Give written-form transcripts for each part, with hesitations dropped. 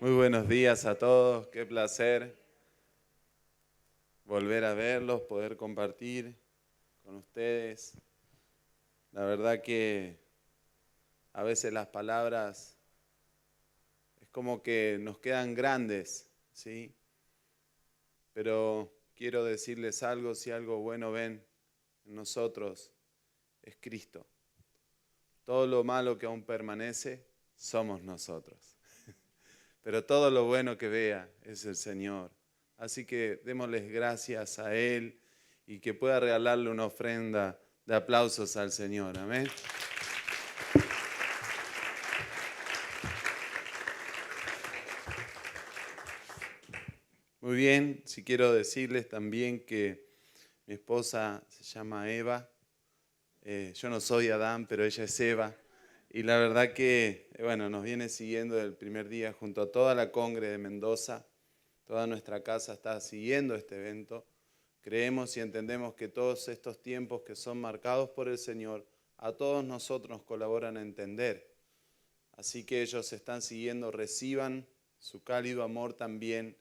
Muy buenos días a todos, qué placer volver a verlos, poder compartir con ustedes. La verdad que a veces las palabras es como que nos quedan grandes, ¿sí? Pero quiero decirles algo, si algo bueno ven en nosotros, es Cristo. Todo lo malo que aún permanece, somos nosotros. Pero todo lo bueno que vea es el Señor. Así que démosles gracias a Él y que pueda regalarle una ofrenda de aplausos al Señor. Amén. Muy bien, si quiero decirles también que mi esposa se llama Eva. Yo no soy Adán, pero ella es Eva. Y la verdad que, bueno, nos viene siguiendo desde el primer día junto a toda la congre de Mendoza. Toda nuestra casa está siguiendo este evento. Creemos y entendemos que todos estos tiempos que son marcados por el Señor, a todos nosotros nos colaboran a entender. Así que ellos están siguiendo, reciban su cálido amor también.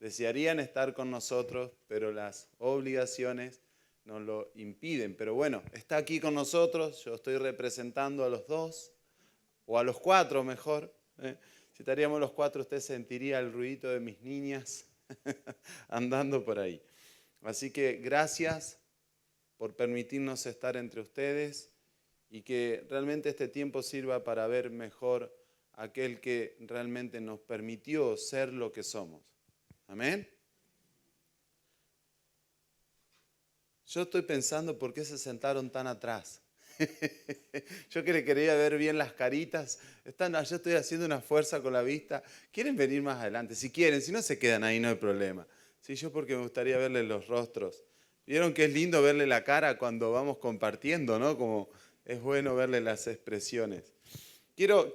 Desearían estar con nosotros, pero las obligaciones nos lo impiden. Pero bueno, está aquí con nosotros, yo estoy representando a los dos, o a los cuatro mejor. Si estaríamos los cuatro, usted sentiría el ruidito de mis niñas andando por ahí. Así que gracias por permitirnos estar entre ustedes y que realmente este tiempo sirva para ver mejor a aquel que realmente nos permitió ser lo que somos. Amén. Yo estoy pensando por qué se sentaron tan atrás. Yo que le quería ver bien las caritas. Yo estoy haciendo una fuerza con la vista. ¿Quieren venir más adelante? Si quieren, si no se quedan ahí, no hay problema. Sí, yo porque me gustaría verles los rostros. Vieron que es lindo verle la cara cuando vamos compartiendo, ¿no? Como es bueno verle las expresiones. Quiero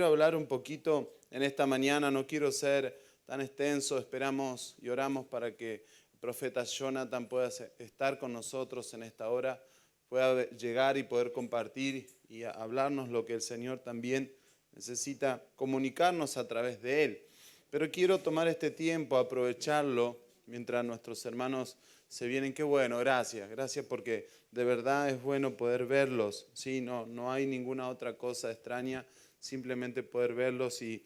hablar un poquito en esta mañana, no quiero ser tan extenso, esperamos y oramos para que el profeta Jonathan pueda estar con nosotros en esta hora, pueda llegar y poder compartir y hablarnos lo que el Señor también necesita comunicarnos a través de él. Pero quiero tomar este tiempo, aprovecharlo, mientras nuestros hermanos se vienen. Qué bueno, gracias porque de verdad es bueno poder verlos, ¿sí? No hay ninguna otra cosa extraña, simplemente poder verlos y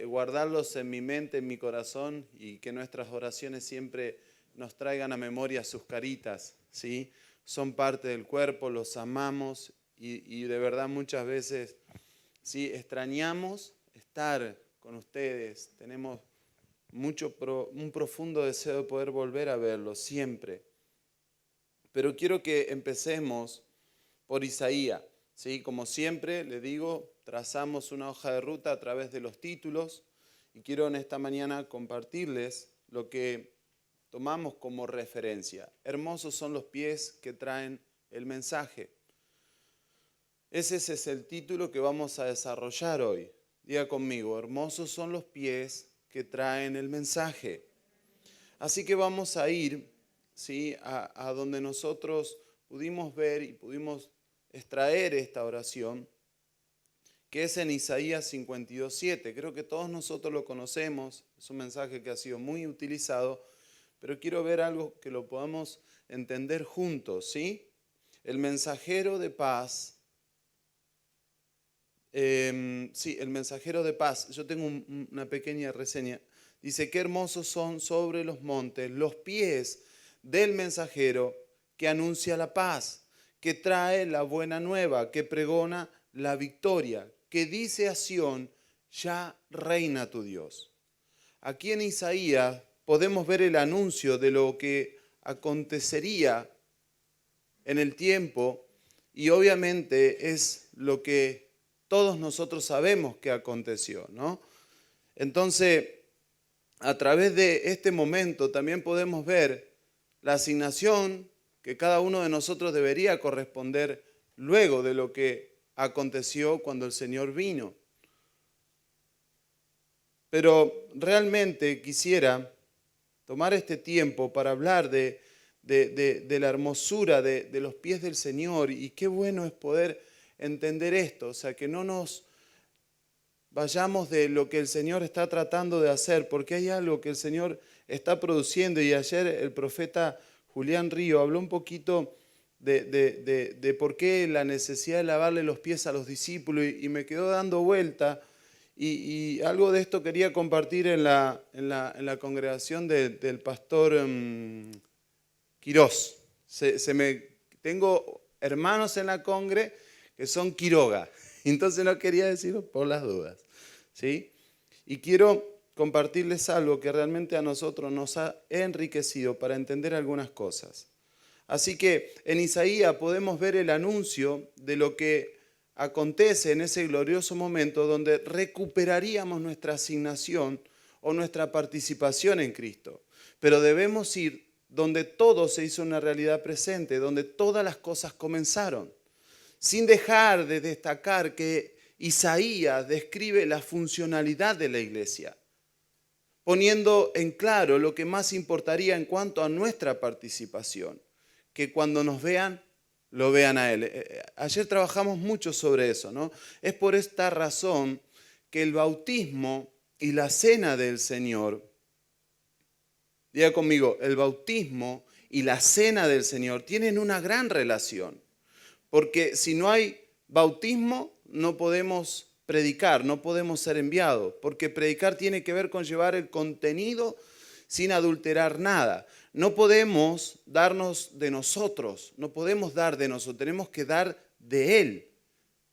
guardarlos en mi mente, en mi corazón, y que nuestras oraciones siempre nos traigan a memoria sus caritas, ¿sí? Son parte del cuerpo, los amamos y de verdad muchas veces, ¿sí? Extrañamos estar con ustedes, tenemos un profundo deseo de poder volver a verlos siempre. Pero quiero que empecemos por Isaías, ¿sí? Como siempre, le digo, trazamos una hoja de ruta a través de los títulos y quiero en esta mañana compartirles lo que tomamos como referencia. Hermosos son los pies que traen el mensaje. Ese es el título que vamos a desarrollar hoy. Diga conmigo, hermosos son los pies que traen el mensaje. Así que vamos a ir, ¿sí? a donde nosotros pudimos ver y pudimos extraer esta oración, que es en Isaías 52:7. Creo que todos nosotros lo conocemos, es un mensaje que ha sido muy utilizado, pero quiero ver algo que lo podamos entender juntos, ¿sí? El mensajero de paz, el mensajero de paz, yo tengo una pequeña reseña, dice, qué hermosos son sobre los montes los pies del mensajero que anuncia la paz, que trae la buena nueva, que pregona la victoria, que dice a Sión, ya reina tu Dios. Aquí en Isaías podemos ver el anuncio de lo que acontecería en el tiempo y obviamente es lo que todos nosotros sabemos que aconteció, ¿no? Entonces, a través de este momento también podemos ver la asignación que cada uno de nosotros debería corresponder luego de lo que aconteció cuando el Señor vino. Pero realmente quisiera tomar este tiempo para hablar de la hermosura de los pies del Señor, y qué bueno es poder entender esto, o sea, que no nos vayamos de lo que el Señor está tratando de hacer, porque hay algo que el Señor está produciendo. Y ayer el profeta Julián Río habló un poquito de por qué la necesidad de lavarle los pies a los discípulos y me quedó dando vuelta. Y algo de esto quería compartir en la congregación del pastor Quirós. Tengo hermanos en la congre que son Quiroga, entonces no quería decirlo por las dudas, ¿sí? Y quiero compartirles algo que realmente a nosotros nos ha enriquecido para entender algunas cosas. Así que en Isaías podemos ver el anuncio de lo que acontece en ese glorioso momento donde recuperaríamos nuestra asignación o nuestra participación en Cristo. Pero debemos ir donde todo se hizo una realidad presente, donde todas las cosas comenzaron, sin dejar de destacar que Isaías describe la funcionalidad de la iglesia, poniendo en claro lo que más importaría en cuanto a nuestra participación, que cuando nos vean, lo vean a Él. Ayer trabajamos mucho sobre eso, ¿no? Es por esta razón que el bautismo y la cena del Señor, diga conmigo, el bautismo y la cena del Señor tienen una gran relación, porque si no hay bautismo no podemos predicar, no podemos ser enviados, porque predicar tiene que ver con llevar el contenido sin adulterar nada. No podemos darnos de nosotros, no podemos dar de nosotros, tenemos que dar de Él.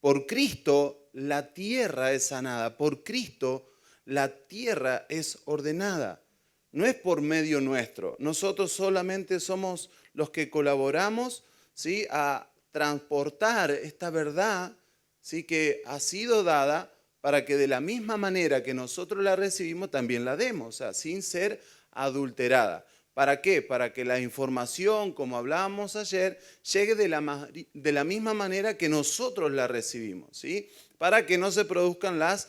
Por Cristo la tierra es sanada, por Cristo la tierra es ordenada. No es por medio nuestro, nosotros solamente somos los que colaboramos, ¿sí?, a transportar esta verdad, ¿sí?, que ha sido dada para que de la misma manera que nosotros la recibimos también la demos, o sea, sin ser adulterada. ¿Para qué? Para que la información, como hablábamos ayer, llegue de la misma manera que nosotros la recibimos, ¿sí?, para que no se produzcan las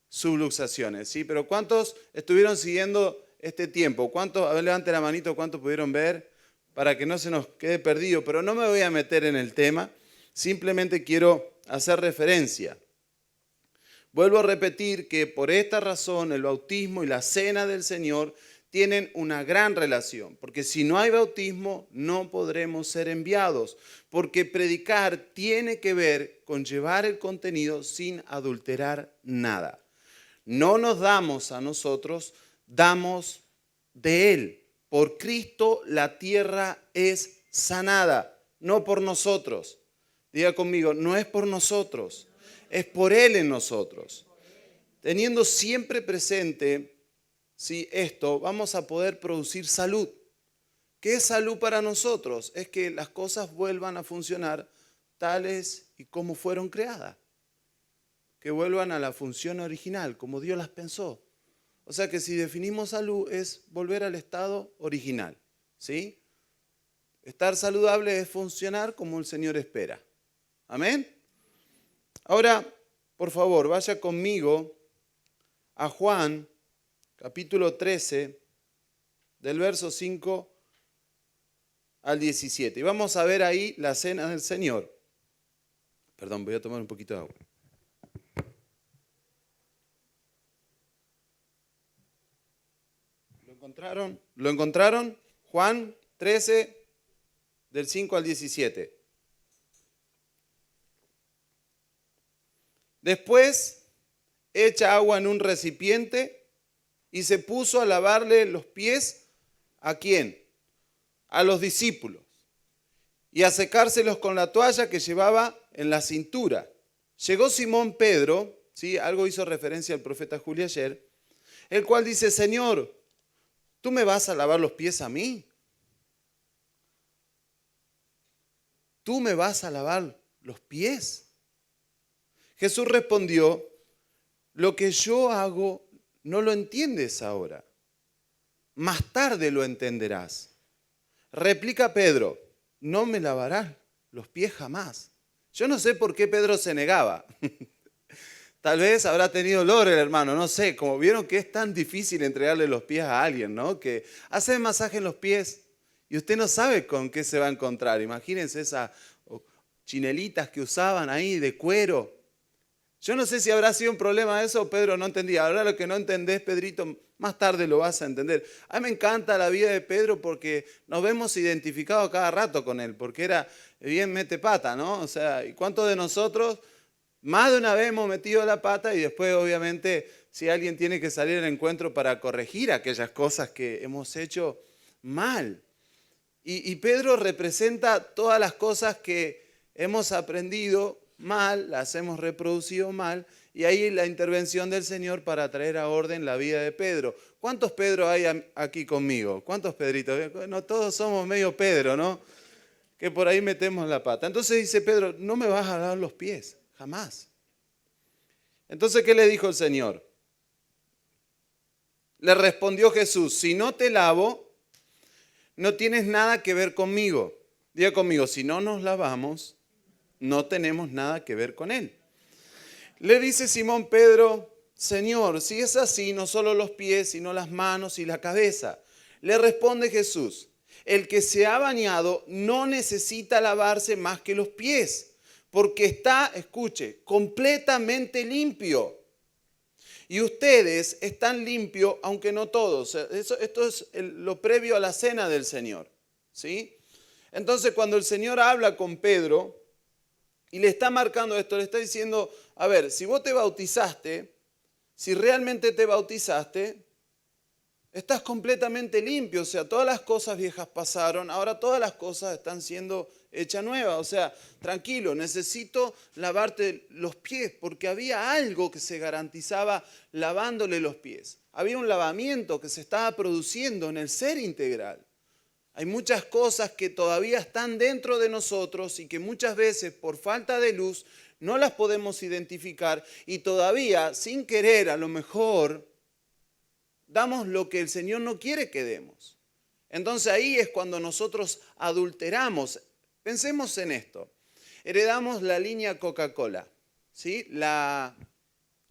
subluxaciones, ¿sí? Pero ¿cuántos estuvieron siguiendo este tiempo? ¿Cuántos? A ver, levante la manito, ¿cuántos pudieron ver? Para que no se nos quede perdido, pero no me voy a meter en el tema, simplemente quiero hacer referencia. Vuelvo a repetir que por esta razón el bautismo y la cena del Señor tienen una gran relación, porque si no hay bautismo no podremos ser enviados, porque predicar tiene que ver con llevar el contenido sin adulterar nada. No nos damos a nosotros, damos de Él. Por Cristo la tierra es sanada, no por nosotros. Diga conmigo, no es por nosotros, es por Él en nosotros. Teniendo siempre presente, ¿sí?, esto, vamos a poder producir salud. ¿Qué es salud para nosotros? Es que las cosas vuelvan a funcionar tales y como fueron creadas. Que vuelvan a la función original, como Dios las pensó. O sea que si definimos salud es volver al estado original, ¿sí? Estar saludable es funcionar como el Señor espera. ¿Amén? Ahora, por favor, vaya conmigo a Juan, capítulo 13, del verso 5 al 17. Y vamos a ver ahí la cena del Señor. Perdón, voy a tomar un poquito de agua. ¿Lo encontraron? Juan 13, del 5 al 17. Después echa agua en un recipiente y se puso a lavarle los pies. ¿A quién? A los discípulos. Y a secárselos con la toalla que llevaba en la cintura. Llegó Simón Pedro, ¿sí?, algo hizo referencia al profeta Julio ayer, el cual dice: Señor, ¿tú me vas a lavar los pies a mí? ¿Tú me vas a lavar los pies? Jesús respondió: lo que yo hago no lo entiendes ahora, más tarde lo entenderás. Replica Pedro: no me lavarás los pies jamás. Yo no sé por qué Pedro se negaba. Tal vez habrá tenido dolor el hermano, no sé, como vieron que es tan difícil entregarle los pies a alguien, ¿no? Que hace masaje en los pies y usted no sabe con qué se va a encontrar. Imagínense esas chinelitas que usaban ahí de cuero. Yo no sé si habrá sido un problema eso o Pedro no entendía. Ahora lo que no entendés, Pedrito, más tarde lo vas a entender. A mí me encanta la vida de Pedro porque nos vemos identificados cada rato con él, porque era bien mete pata, ¿no? O sea, ¿y cuántos de nosotros más de una vez hemos metido la pata y después obviamente si alguien tiene que salir al encuentro para corregir aquellas cosas que hemos hecho mal? Y Pedro representa todas las cosas que hemos aprendido mal, las hemos reproducido mal, y ahí la intervención del Señor para traer a orden la vida de Pedro. ¿Cuántos Pedro hay aquí conmigo? ¿Cuántos Pedritos? No, todos somos medio Pedro, ¿no? Que por ahí metemos la pata. Entonces dice Pedro, no me vas a lavar los pies, jamás. Entonces, ¿qué le dijo el Señor? Le respondió Jesús, si no te lavo, no tienes nada que ver conmigo. Diga conmigo, si no nos lavamos, no tenemos nada que ver con Él. Le dice Simón Pedro, Señor, si es así, no solo los pies, sino las manos y la cabeza. Le responde Jesús, el que se ha bañado no necesita lavarse más que los pies, porque está, escuche, completamente limpio. Y ustedes están limpios, aunque no todos. Esto es lo previo a la cena del Señor, ¿sí? Entonces, cuando el Señor habla con Pedro y le está marcando esto, le está diciendo, a ver, si vos te bautizaste, si realmente te bautizaste, estás completamente limpio. O sea, todas las cosas viejas pasaron, ahora todas las cosas están siendo hechas nuevas. O sea, tranquilo, necesito lavarte los pies, porque había algo que se garantizaba lavándole los pies. Había un lavamiento que se estaba produciendo en el ser integral. Hay muchas cosas que todavía están dentro de nosotros y que muchas veces por falta de luz no las podemos identificar y todavía sin querer a lo mejor damos lo que el Señor no quiere que demos. Entonces ahí es cuando nosotros adulteramos. Pensemos en esto. Heredamos la línea Coca-Cola, ¿sí? La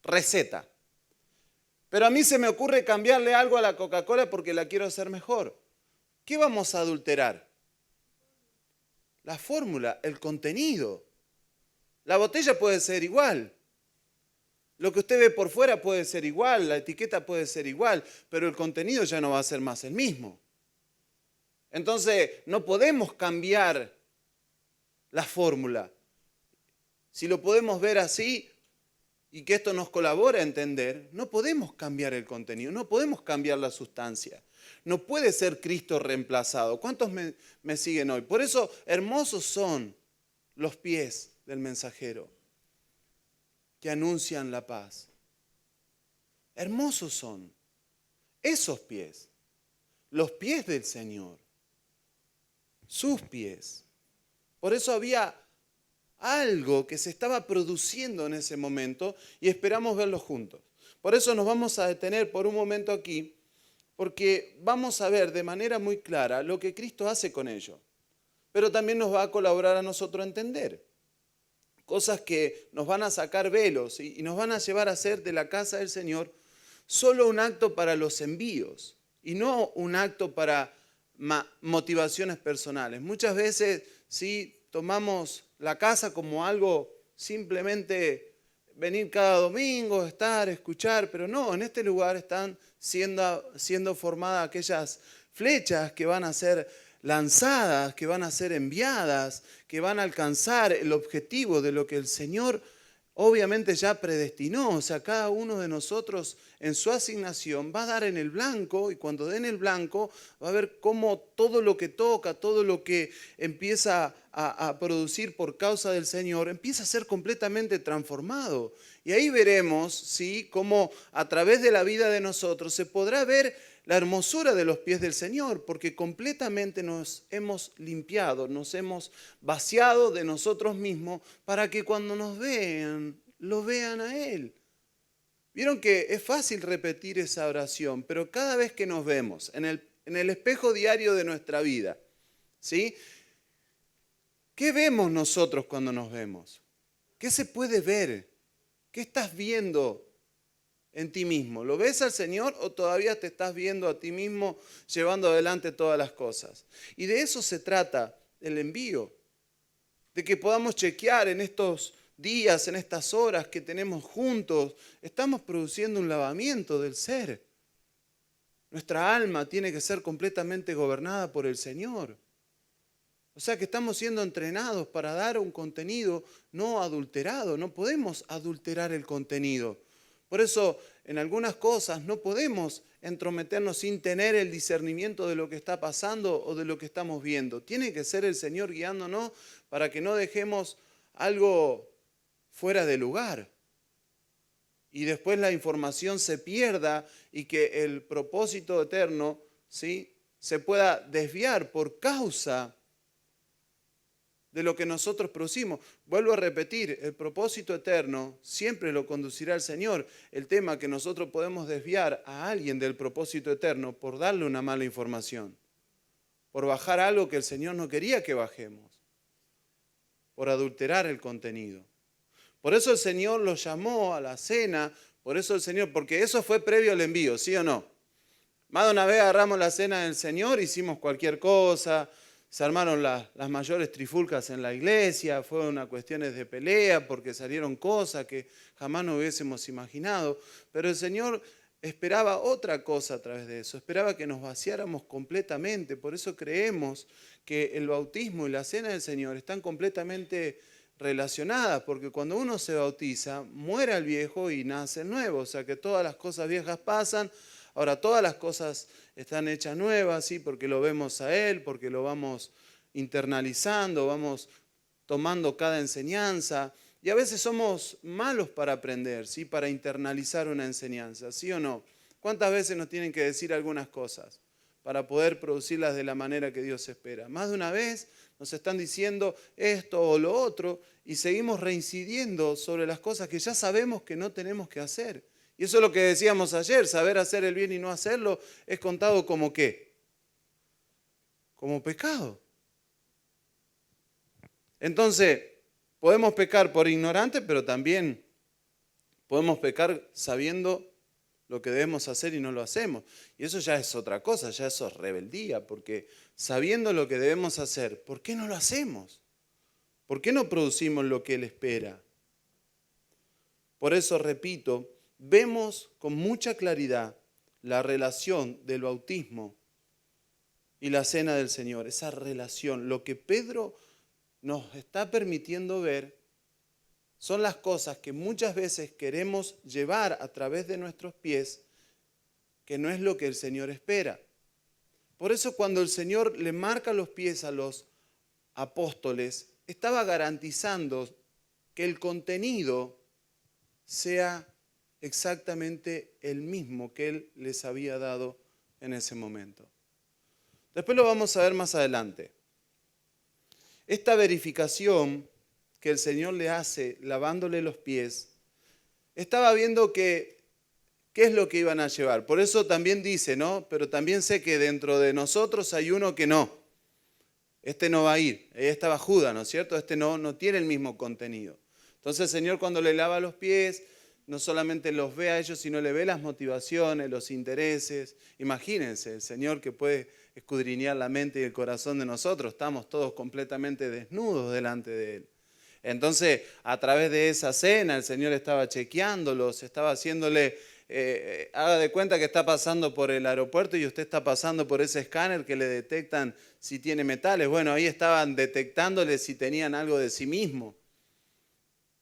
receta. Pero a mí se me ocurre cambiarle algo a la Coca-Cola porque la quiero hacer mejor. ¿Qué vamos a adulterar? La fórmula, el contenido. La botella puede ser igual. Lo que usted ve por fuera puede ser igual, la etiqueta puede ser igual, pero el contenido ya no va a ser más el mismo. Entonces, no podemos cambiar la fórmula. Si lo podemos ver así y que esto nos colabore a entender, no podemos cambiar el contenido, no podemos cambiar la sustancia. No puede ser Cristo reemplazado. ¿Cuántos me siguen hoy? Por eso, hermosos son los pies del mensajero que anuncian la paz. Hermosos son esos pies, los pies del Señor, sus pies. Por eso había algo que se estaba produciendo en ese momento y esperamos verlo juntos. Por eso nos vamos a detener por un momento aquí, porque vamos a ver de manera muy clara lo que Cristo hace con ello, pero también nos va a colaborar a nosotros a entender cosas que nos van a sacar velos y nos van a llevar a hacer de la casa del Señor solo un acto para los envíos y no un acto para motivaciones personales. Muchas veces sí tomamos la casa como algo simplemente venir cada domingo, estar, escuchar, pero no, en este lugar están siendo formadas aquellas flechas que van a ser lanzadas, que van a ser enviadas, que van a alcanzar el objetivo de lo que el Señor obviamente ya predestinó. O sea, cada uno de nosotros en su asignación va a dar en el blanco y cuando dé en el blanco va a ver cómo todo lo que toca, todo lo que empieza a producir por causa del Señor, empieza a ser completamente transformado. Y ahí veremos, ¿sí?, cómo a través de la vida de nosotros se podrá ver la hermosura de los pies del Señor, porque completamente nos hemos limpiado, nos hemos vaciado de nosotros mismos para que cuando nos vean, lo vean a Él. Vieron que es fácil repetir esa oración, pero cada vez que nos vemos en el espejo diario de nuestra vida, ¿sí?, ¿qué vemos nosotros cuando nos vemos? ¿Qué se puede ver? ¿Qué estás viendo en ti mismo? ¿Lo ves al Señor o todavía te estás viendo a ti mismo llevando adelante todas las cosas? Y de eso se trata el envío, de que podamos chequear en estos días, en estas horas que tenemos juntos, estamos produciendo un lavamiento del ser. Nuestra alma tiene que ser completamente gobernada por el Señor. O sea que estamos siendo entrenados para dar un contenido no adulterado. No podemos adulterar el contenido. Por eso en algunas cosas no podemos entrometernos sin tener el discernimiento de lo que está pasando o de lo que estamos viendo. Tiene que ser el Señor guiándonos para que no dejemos algo fuera de lugar y después la información se pierda y que el propósito eterno, ¿sí?, se pueda desviar por causa de lo que nosotros producimos. Vuelvo a repetir, el propósito eterno siempre lo conducirá el Señor. El tema que nosotros podemos desviar a alguien del propósito eterno por darle una mala información, por bajar algo que el Señor no quería que bajemos, por adulterar el contenido. Por eso el Señor los llamó a la cena, por eso el Señor, porque eso fue previo al envío, ¿sí o no? Más de una vez agarramos la cena del Señor, hicimos cualquier cosa, se armaron las mayores trifulcas en la iglesia, fueron cuestiones de pelea porque salieron cosas que jamás no hubiésemos imaginado, pero el Señor esperaba otra cosa a través de eso, esperaba que nos vaciáramos completamente. Por eso creemos que el bautismo y la cena del Señor están completamente relacionadas, porque cuando uno se bautiza, muere el viejo y nace el nuevo, o sea que todas las cosas viejas pasan, ahora todas las cosas están hechas nuevas, ¿sí?, porque lo vemos a Él, porque lo vamos internalizando, vamos tomando cada enseñanza, y a veces somos malos para aprender, ¿sí?, para internalizar una enseñanza, ¿sí o no? ¿Cuántas veces nos tienen que decir algunas cosas para poder producirlas de la manera que Dios espera? Más de una vez nos están diciendo esto o lo otro y seguimos reincidiendo sobre las cosas que ya sabemos que no tenemos que hacer. Y eso es lo que decíamos ayer, saber hacer el bien y no hacerlo es contado como ¿qué? Como pecado. Entonces, podemos pecar por ignorante, pero también podemos pecar sabiendo lo que debemos hacer y no lo hacemos. Y eso ya es otra cosa, ya eso es rebeldía, porque sabiendo lo que debemos hacer, ¿por qué no lo hacemos? ¿Por qué no producimos lo que Él espera? Por eso, repito, vemos con mucha claridad la relación del bautismo y la cena del Señor, esa relación. Lo que Pedro nos está permitiendo ver son las cosas que muchas veces queremos llevar a través de nuestros pies, que no es lo que el Señor espera. Por eso cuando el Señor le marca los pies a los apóstoles, estaba garantizando que el contenido sea exactamente el mismo que Él les había dado en ese momento. Después lo vamos a ver más adelante. Esta verificación que el Señor le hace lavándole los pies, estaba viendo qué es lo que iban a llevar. Por eso también dice, ¿no? Pero también sé que dentro de nosotros hay uno que no. Este no va a ir. Ahí estaba Judas, ¿no es cierto? Este no tiene el mismo contenido. Entonces el Señor cuando le lava los pies, no solamente los ve a ellos, sino le ve las motivaciones, los intereses. Imagínense, el Señor que puede escudriñar la mente y el corazón de nosotros, estamos todos completamente desnudos delante de Él. Entonces, a través de esa cena, el Señor estaba chequeándolos, estaba haciéndole, haga de cuenta que está pasando por el aeropuerto y usted está pasando por ese escáner que le detectan si tiene metales. Bueno, ahí estaban detectándole si tenían algo de sí mismo.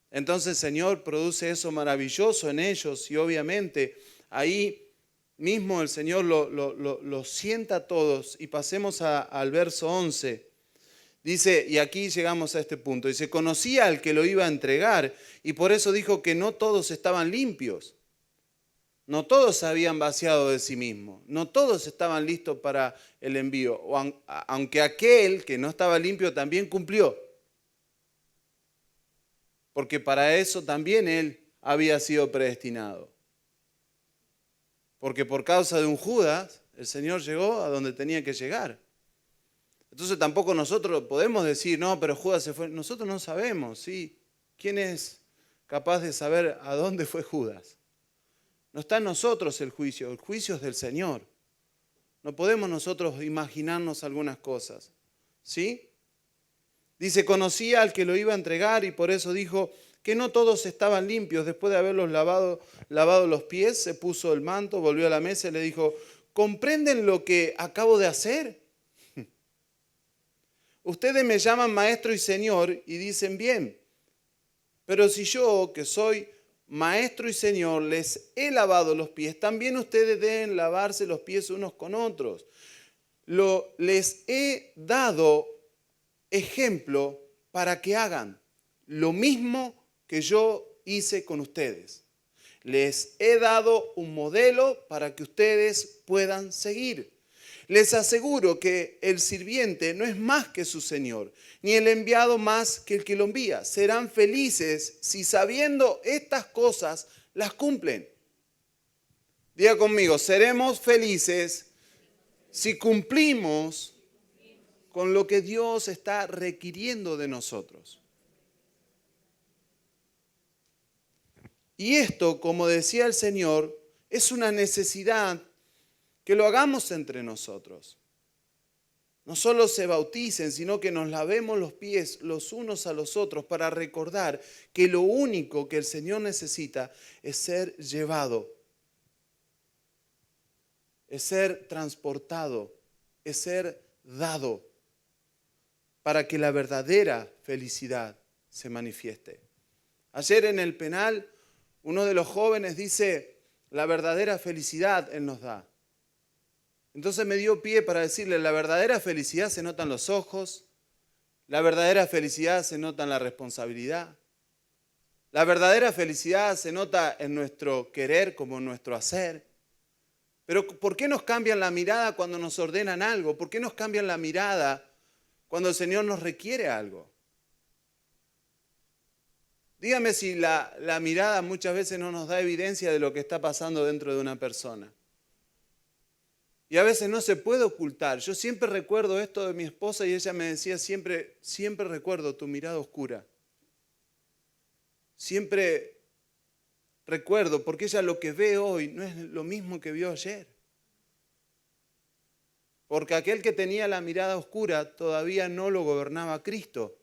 Entonces el Señor produce eso maravilloso en ellos y obviamente ahí mismo el Señor lo sienta a todos. Y pasemos al verso 11. Dice, y aquí llegamos a este punto, dice, conocía al que lo iba a entregar y por eso dijo que no todos estaban limpios. No todos se habían vaciado de sí mismos, no todos estaban listos para el envío, aunque aquel que no estaba limpio también cumplió. Porque para eso también él había sido predestinado. Porque por causa de un Judas, el Señor llegó a donde tenía que llegar. Entonces tampoco nosotros podemos decir, no, pero Judas se fue. Nosotros no sabemos, ¿sí? ¿Quién es capaz de saber a dónde fue Judas? No está en nosotros el juicio es del Señor. No podemos nosotros imaginarnos algunas cosas, ¿sí? Dice, conocía al que lo iba a entregar y por eso dijo que no todos estaban limpios. Después de haberlos lavado los pies, se puso el manto, volvió a la mesa y le dijo, ¿comprenden lo que acabo de hacer? Ustedes me llaman maestro y señor y dicen bien, pero si yo, que soy maestro y señor, les he lavado los pies, también ustedes deben lavarse los pies unos con otros. Les he dado ejemplo para que hagan lo mismo que yo hice con ustedes. Les he dado un modelo para que ustedes puedan seguir. Les aseguro que el sirviente no es más que su señor, ni el enviado más que el que lo envía. Serán felices si sabiendo estas cosas las cumplen. Diga conmigo, seremos felices si cumplimos con lo que Dios está requiriendo de nosotros. Y esto, como decía el Señor, es una necesidad que lo hagamos entre nosotros. No solo se bauticen, sino que nos lavemos los pies los unos a los otros para recordar que lo único que el Señor necesita es ser llevado, es ser transportado, es ser dado, para que la verdadera felicidad se manifieste. Ayer en el penal, uno de los jóvenes dice, la verdadera felicidad Él nos da. Entonces me dio pie para decirle, la verdadera felicidad se nota en los ojos, la verdadera felicidad se nota en la responsabilidad, la verdadera felicidad se nota en nuestro querer como en nuestro hacer. Pero ¿por qué nos cambian la mirada cuando nos ordenan algo? ¿Por qué nos cambian la mirada cuando el Señor nos requiere algo? Dígame si la mirada muchas veces no nos da evidencia de lo que está pasando dentro de una persona. Y a veces no se puede ocultar. Yo siempre recuerdo esto de mi esposa y ella me decía, siempre recuerdo tu mirada oscura. Siempre recuerdo, porque ella lo que ve hoy no es lo mismo que vio ayer. Porque aquel que tenía la mirada oscura todavía no lo gobernaba Cristo.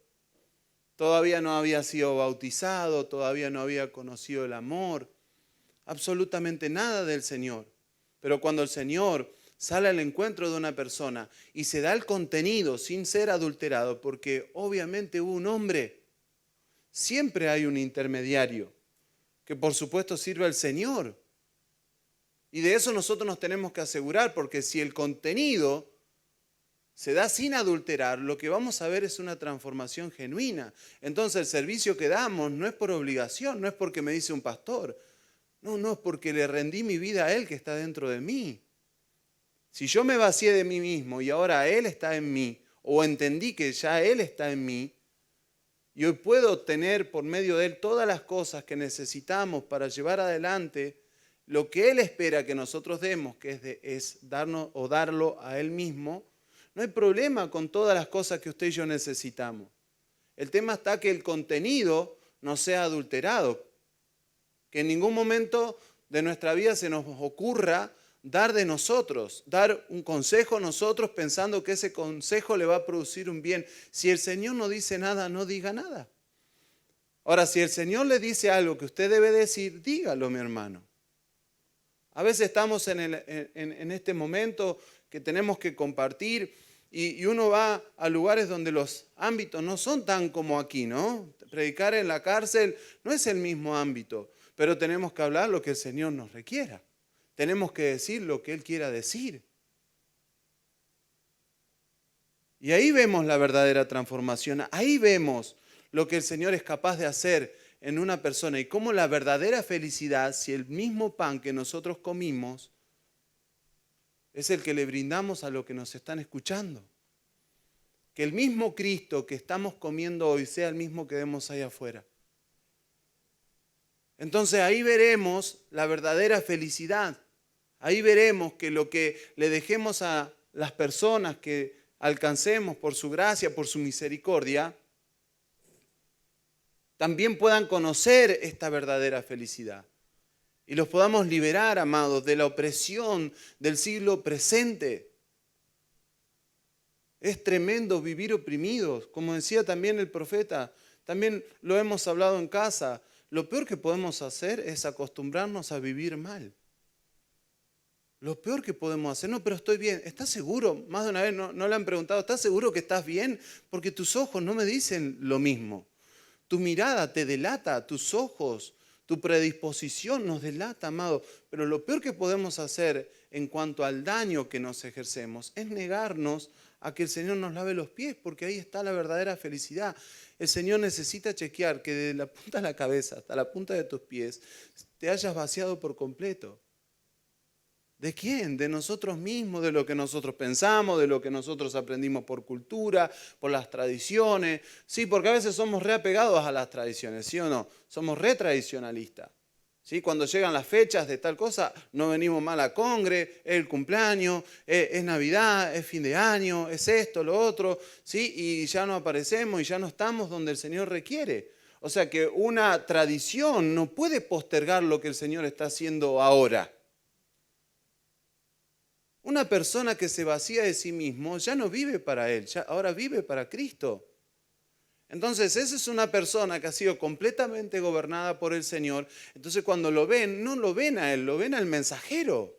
Todavía no había sido bautizado, todavía no había conocido el amor. Absolutamente nada del Señor. Pero cuando el Señor sale al encuentro de una persona y se da el contenido sin ser adulterado, porque obviamente hubo un hombre, siempre hay un intermediario, que por supuesto sirve al Señor. Y de eso nosotros nos tenemos que asegurar, porque si el contenido se da sin adulterar, lo que vamos a ver es una transformación genuina. Entonces el servicio que damos no es por obligación, no es porque me dice un pastor, no es porque le rendí mi vida a Él que está dentro de mí. Si yo me vacié de mí mismo y ahora Él está en mí, o entendí que ya Él está en mí, y hoy puedo obtener por medio de Él todas las cosas que necesitamos para llevar adelante lo que Él espera que nosotros demos, que es darnos o darlo a Él mismo, no hay problema con todas las cosas que usted y yo necesitamos. El tema está que el contenido no sea adulterado, que en ningún momento de nuestra vida se nos ocurra dar de nosotros, dar un consejo a nosotros pensando que ese consejo le va a producir un bien. Si el Señor no dice nada, no diga nada. Ahora, si el Señor le dice algo que usted debe decir, dígalo, mi hermano. A veces estamos en este momento que tenemos que compartir y uno va a lugares donde los ámbitos no son tan como aquí, ¿no? Predicar en la cárcel no es el mismo ámbito, pero tenemos que hablar lo que el Señor nos requiera. Tenemos que decir lo que Él quiera decir. Y ahí vemos la verdadera transformación. Ahí vemos lo que el Señor es capaz de hacer en una persona y cómo la verdadera felicidad, si el mismo pan que nosotros comimos, es el que le brindamos a los que nos están escuchando. Que el mismo Cristo que estamos comiendo hoy sea el mismo que demos ahí afuera. Entonces ahí veremos la verdadera felicidad. Ahí veremos que lo que le dejemos a las personas que alcancemos por su gracia, por su misericordia, también puedan conocer esta verdadera felicidad. Y los podamos liberar, amados, de la opresión del siglo presente. Es tremendo vivir oprimidos. Como decía también el profeta, también lo hemos hablado en casa. Lo peor que podemos hacer es acostumbrarnos a vivir mal. Lo peor que podemos hacer, no, pero estoy bien. ¿Estás seguro? Más de una vez no le han preguntado, ¿estás seguro que estás bien? Porque tus ojos no me dicen lo mismo. Tu mirada te delata, tus ojos, tu predisposición nos delata, amado. Pero lo peor que podemos hacer en cuanto al daño que nos ejercemos es negarnos a que el Señor nos lave los pies, porque ahí está la verdadera felicidad. El Señor necesita chequear que desde la punta de la cabeza hasta la punta de tus pies te hayas vaciado por completo. ¿De quién? De nosotros mismos, de lo que nosotros pensamos, de lo que nosotros aprendimos por cultura, por las tradiciones. Sí, porque a veces somos reapegados a las tradiciones, ¿sí o no? Somos retradicionalistas. ¿Sí? Cuando llegan las fechas de tal cosa, no venimos mal a Congre, es el cumpleaños, es Navidad, es fin de año, es esto, lo otro, ¿sí? Y ya no aparecemos y ya no estamos donde el Señor requiere. O sea que una tradición no puede postergar lo que el Señor está haciendo ahora. Una persona que se vacía de sí mismo ya no vive para Él, ya ahora vive para Cristo. Entonces, esa es una persona que ha sido completamente gobernada por el Señor. Entonces, cuando lo ven, no lo ven a Él, lo ven al mensajero.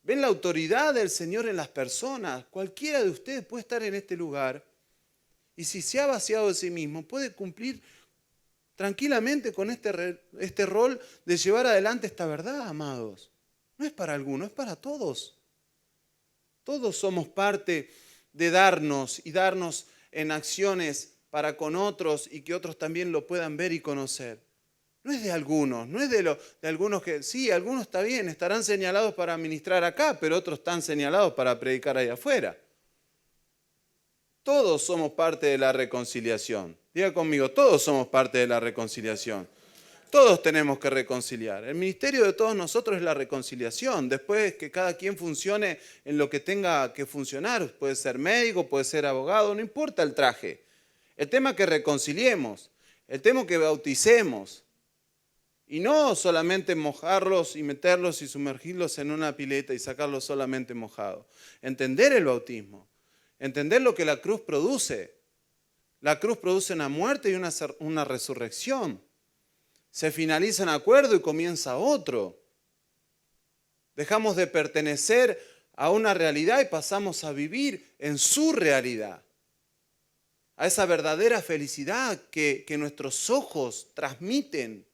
Ven la autoridad del Señor en las personas. Cualquiera de ustedes puede estar en este lugar y si se ha vaciado de sí mismo, puede cumplir tranquilamente con este rol de llevar adelante esta verdad, amados. No es para algunos, es para todos. Todos somos parte de darnos y darnos en acciones para con otros y que otros también lo puedan ver y conocer. No es de algunos, no es de algunos que, sí, algunos está bien, estarán señalados para ministrar acá, pero otros están señalados para predicar allá afuera. Todos somos parte de la reconciliación. Diga conmigo, todos somos parte de la reconciliación. Todos tenemos que reconciliar. El ministerio de todos nosotros es la reconciliación. Después que cada quien funcione en lo que tenga que funcionar. Puede ser médico, puede ser abogado, no importa el traje. El tema es que reconciliemos. El tema es que bauticemos. Y no solamente mojarlos y meterlos y sumergirlos en una pileta y sacarlos solamente mojados. Entender el bautismo. Entender lo que la cruz produce. La cruz produce una muerte y una resurrección. Se finaliza un acuerdo y comienza otro. Dejamos de pertenecer a una realidad y pasamos a vivir en su realidad. A esa verdadera felicidad que nuestros ojos transmiten.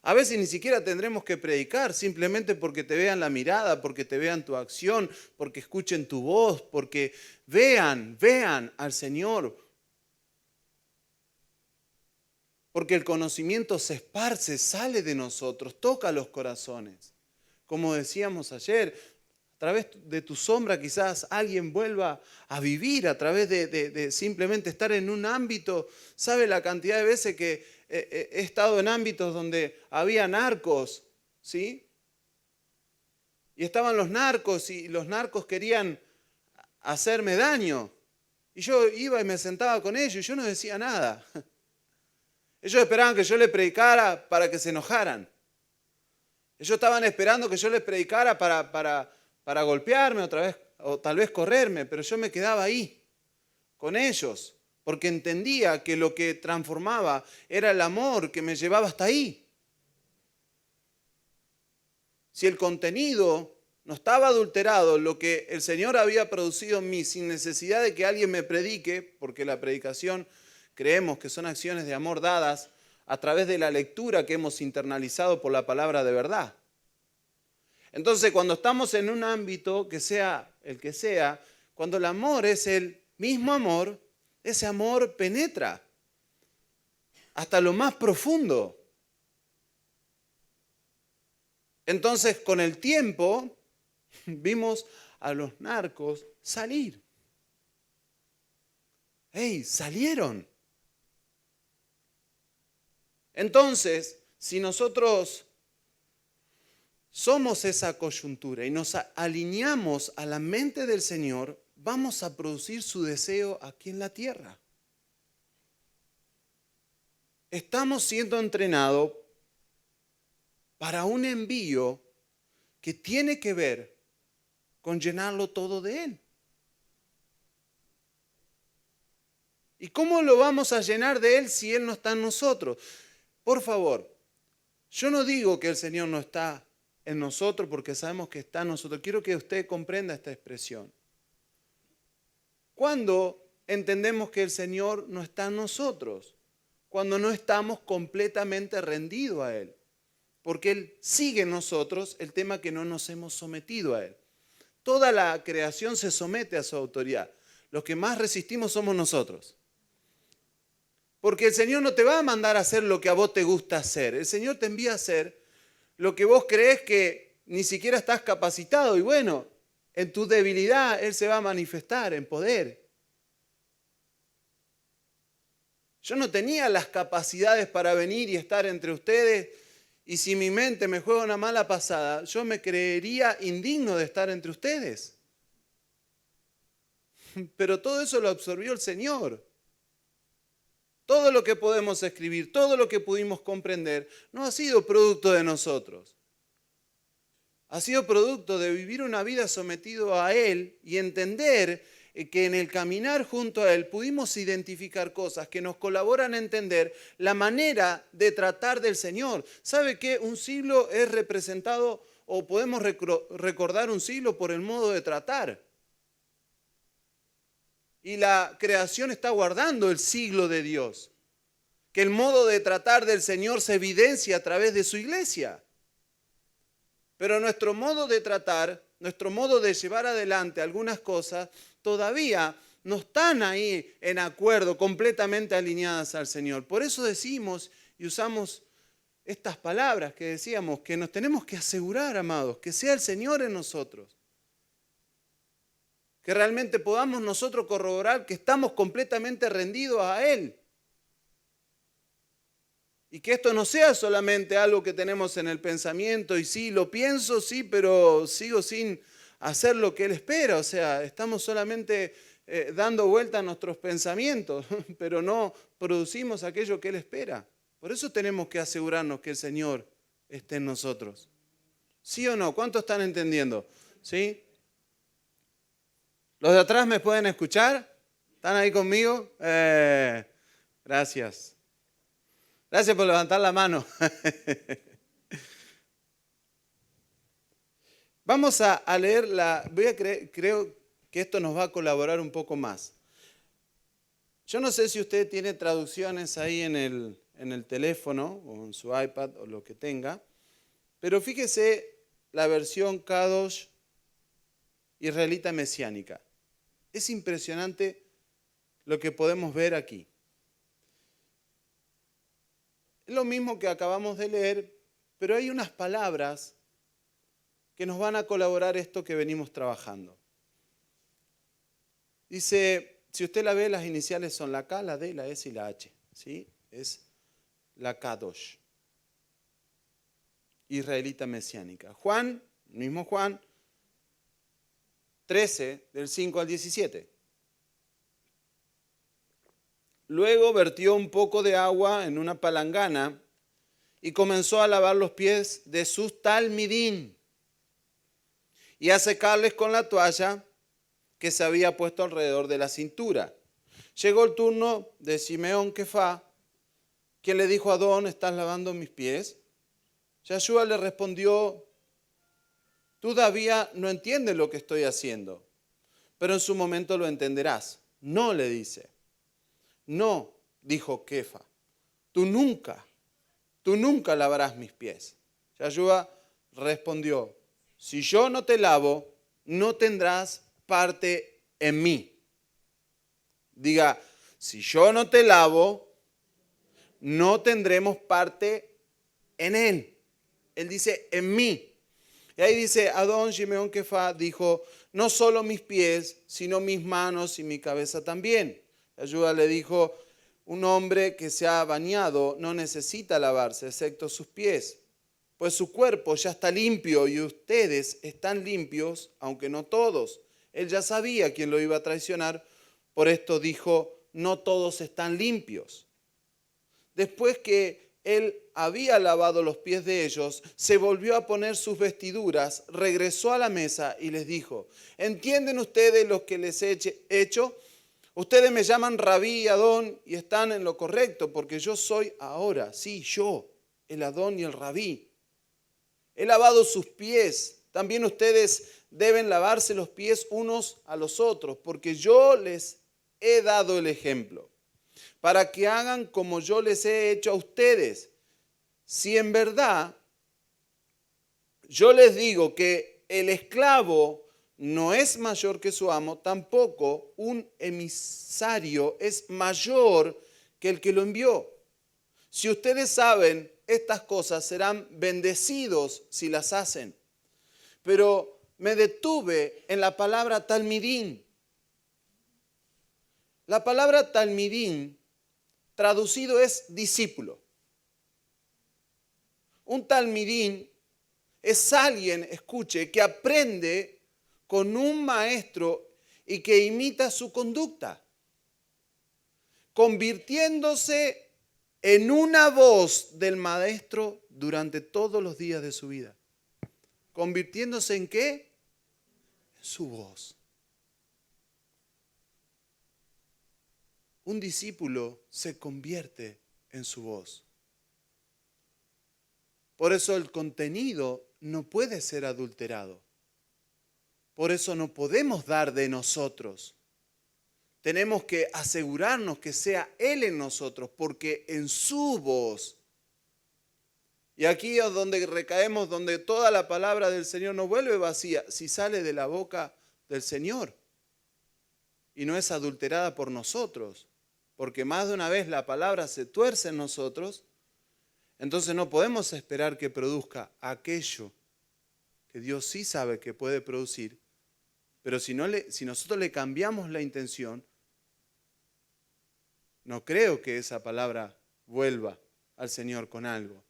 A veces ni siquiera tendremos que predicar, simplemente porque te vean la mirada, porque te vean tu acción, porque escuchen tu voz, porque vean al Señor. Porque el conocimiento se esparce, sale de nosotros, toca los corazones. Como decíamos ayer, a través de tu sombra quizás alguien vuelva a vivir, a través de simplemente estar en un ámbito. ¿Sabe la cantidad de veces que he estado en ámbitos donde había narcos, ¿sí? Y estaban los narcos y los narcos querían hacerme daño. Y yo iba y me sentaba con ellos y yo no decía nada. Ellos esperaban que yo les predicara para que se enojaran. Ellos estaban esperando que yo les predicara para golpearme otra vez, o tal vez correrme, pero yo me quedaba ahí, con ellos, porque entendía que lo que transformaba era el amor que me llevaba hasta ahí. Si el contenido no estaba adulterado, lo que el Señor había producido en mí, sin necesidad de que alguien me predique, porque la predicación creemos que son acciones de amor dadas a través de la lectura que hemos internalizado por la palabra de verdad. Entonces, cuando estamos en un ámbito, que sea el que sea, cuando el amor es el mismo amor, ese amor penetra hasta lo más profundo. Entonces, con el tiempo, vimos a los narcos salir. ¡Ey! Salieron. Entonces, si nosotros somos esa coyuntura y nos alineamos a la mente del Señor, vamos a producir su deseo aquí en la tierra. Estamos siendo entrenados para un envío que tiene que ver con llenarlo todo de Él. ¿Y cómo lo vamos a llenar de Él si Él no está en nosotros? Por favor, yo no digo que el Señor no está en nosotros porque sabemos que está en nosotros. Quiero que usted comprenda esta expresión. ¿Cuándo entendemos que el Señor no está en nosotros? Cuando no estamos completamente rendidos a Él. Porque Él sigue en nosotros, el tema que no nos hemos sometido a Él. Toda la creación se somete a su autoridad. Los que más resistimos somos nosotros. Porque el Señor no te va a mandar a hacer lo que a vos te gusta hacer. El Señor te envía a hacer lo que vos crees que ni siquiera estás capacitado. Y bueno, en tu debilidad Él se va a manifestar en poder. Yo no tenía las capacidades para venir y estar entre ustedes. Y si mi mente me juega una mala pasada, yo me creería indigno de estar entre ustedes. Pero todo eso lo absorbió el Señor. Todo lo que podemos escribir, todo lo que pudimos comprender, no ha sido producto de nosotros. Ha sido producto de vivir una vida sometido a Él y entender que en el caminar junto a Él pudimos identificar cosas que nos colaboran a entender la manera de tratar del Señor. ¿Sabe qué? Un siglo es representado, o podemos recordar un siglo por el modo de tratar. Y la creación está guardando el siglo de Dios. Que el modo de tratar del Señor se evidencia a través de su iglesia. Pero nuestro modo de tratar, nuestro modo de llevar adelante algunas cosas, todavía no están ahí en acuerdo, completamente alineadas al Señor. Por eso decimos y usamos estas palabras que decíamos, que nos tenemos que asegurar, amados, que sea el Señor en nosotros. Que realmente podamos nosotros corroborar que estamos completamente rendidos a Él. Y que esto no sea solamente algo que tenemos en el pensamiento, y sí, lo pienso, sí, pero sigo sin hacer lo que Él espera. O sea, estamos solamente dando vuelta a nuestros pensamientos, pero no producimos aquello que Él espera. Por eso tenemos que asegurarnos que el Señor esté en nosotros. ¿Sí o no? ¿Cuántos están entendiendo? ¿Sí? ¿Los de atrás me pueden escuchar? ¿Están ahí conmigo? Gracias. Gracias por levantar la mano. Vamos a leer creo que esto nos va a colaborar un poco más. Yo no sé si usted tiene traducciones ahí en el teléfono o en su iPad o lo que tenga, pero fíjese la versión Kadosh israelita mesiánica. Es impresionante lo que podemos ver aquí. Es lo mismo que acabamos de leer, pero hay unas palabras que nos van a colaborar esto que venimos trabajando. Dice, si usted la ve, las iniciales son la K, la D, la S y la H. ¿Sí? Es la Kadosh, israelita mesiánica. Juan, mismo Juan, 13, del 5 al 17. Luego vertió un poco de agua en una palangana y comenzó a lavar los pies de sus talmidín y a secarles con la toalla que se había puesto alrededor de la cintura. Llegó el turno de Simeón Kefá, quien le dijo a Adón, ¿estás lavando mis pies? Yeshua le respondió, tú todavía no entiendes lo que estoy haciendo, pero en su momento lo entenderás. No, le dice. No, dijo Kefa, tú nunca lavarás mis pies. Yeshua respondió, si yo no te lavo, no tendrás parte en mí. Diga, si yo no te lavo, no tendremos parte en él. Él dice, en mí. Y ahí dice, Adón Simeón Kefa dijo, no solo mis pies, sino mis manos y mi cabeza también. Yeshua le dijo, un hombre que se ha bañado no necesita lavarse, excepto sus pies, pues su cuerpo ya está limpio y ustedes están limpios, aunque no todos. Él ya sabía quién lo iba a traicionar, por esto dijo, no todos están limpios. Después que él había lavado los pies de ellos, se volvió a poner sus vestiduras, regresó a la mesa y les dijo, ¿entienden ustedes lo que les he hecho? Ustedes me llaman Rabí, Adón, y están en lo correcto, porque yo soy ahora, sí, yo, el Adón y el Rabí. He lavado sus pies. También ustedes deben lavarse los pies unos a los otros, porque yo les he dado el ejemplo, para que hagan como yo les he hecho a ustedes. Si en verdad yo les digo que el esclavo no es mayor que su amo, tampoco un emisario es mayor que el que lo envió. Si ustedes saben estas cosas, serán bendecidos si las hacen. Pero me detuve en la palabra talmidín. La palabra talmidín traducido es discípulo. Un talmidín es alguien, escuche, que aprende con un maestro y que imita su conducta, convirtiéndose en una voz del maestro durante todos los días de su vida. ¿Convirtiéndose en qué? En su voz. Un discípulo se convierte en su voz. Por eso el contenido no puede ser adulterado. Por eso no podemos dar de nosotros. Tenemos que asegurarnos que sea Él en nosotros, porque en su voz. Y aquí es donde recaemos, donde toda la palabra del Señor no vuelve vacía, si sale de la boca del Señor. Y no es adulterada por nosotros, porque más de una vez la palabra se tuerce en nosotros. Entonces no podemos esperar que produzca aquello que Dios sí sabe que puede producir, pero si nosotros le cambiamos la intención, no creo que esa palabra vuelva al Señor con algo,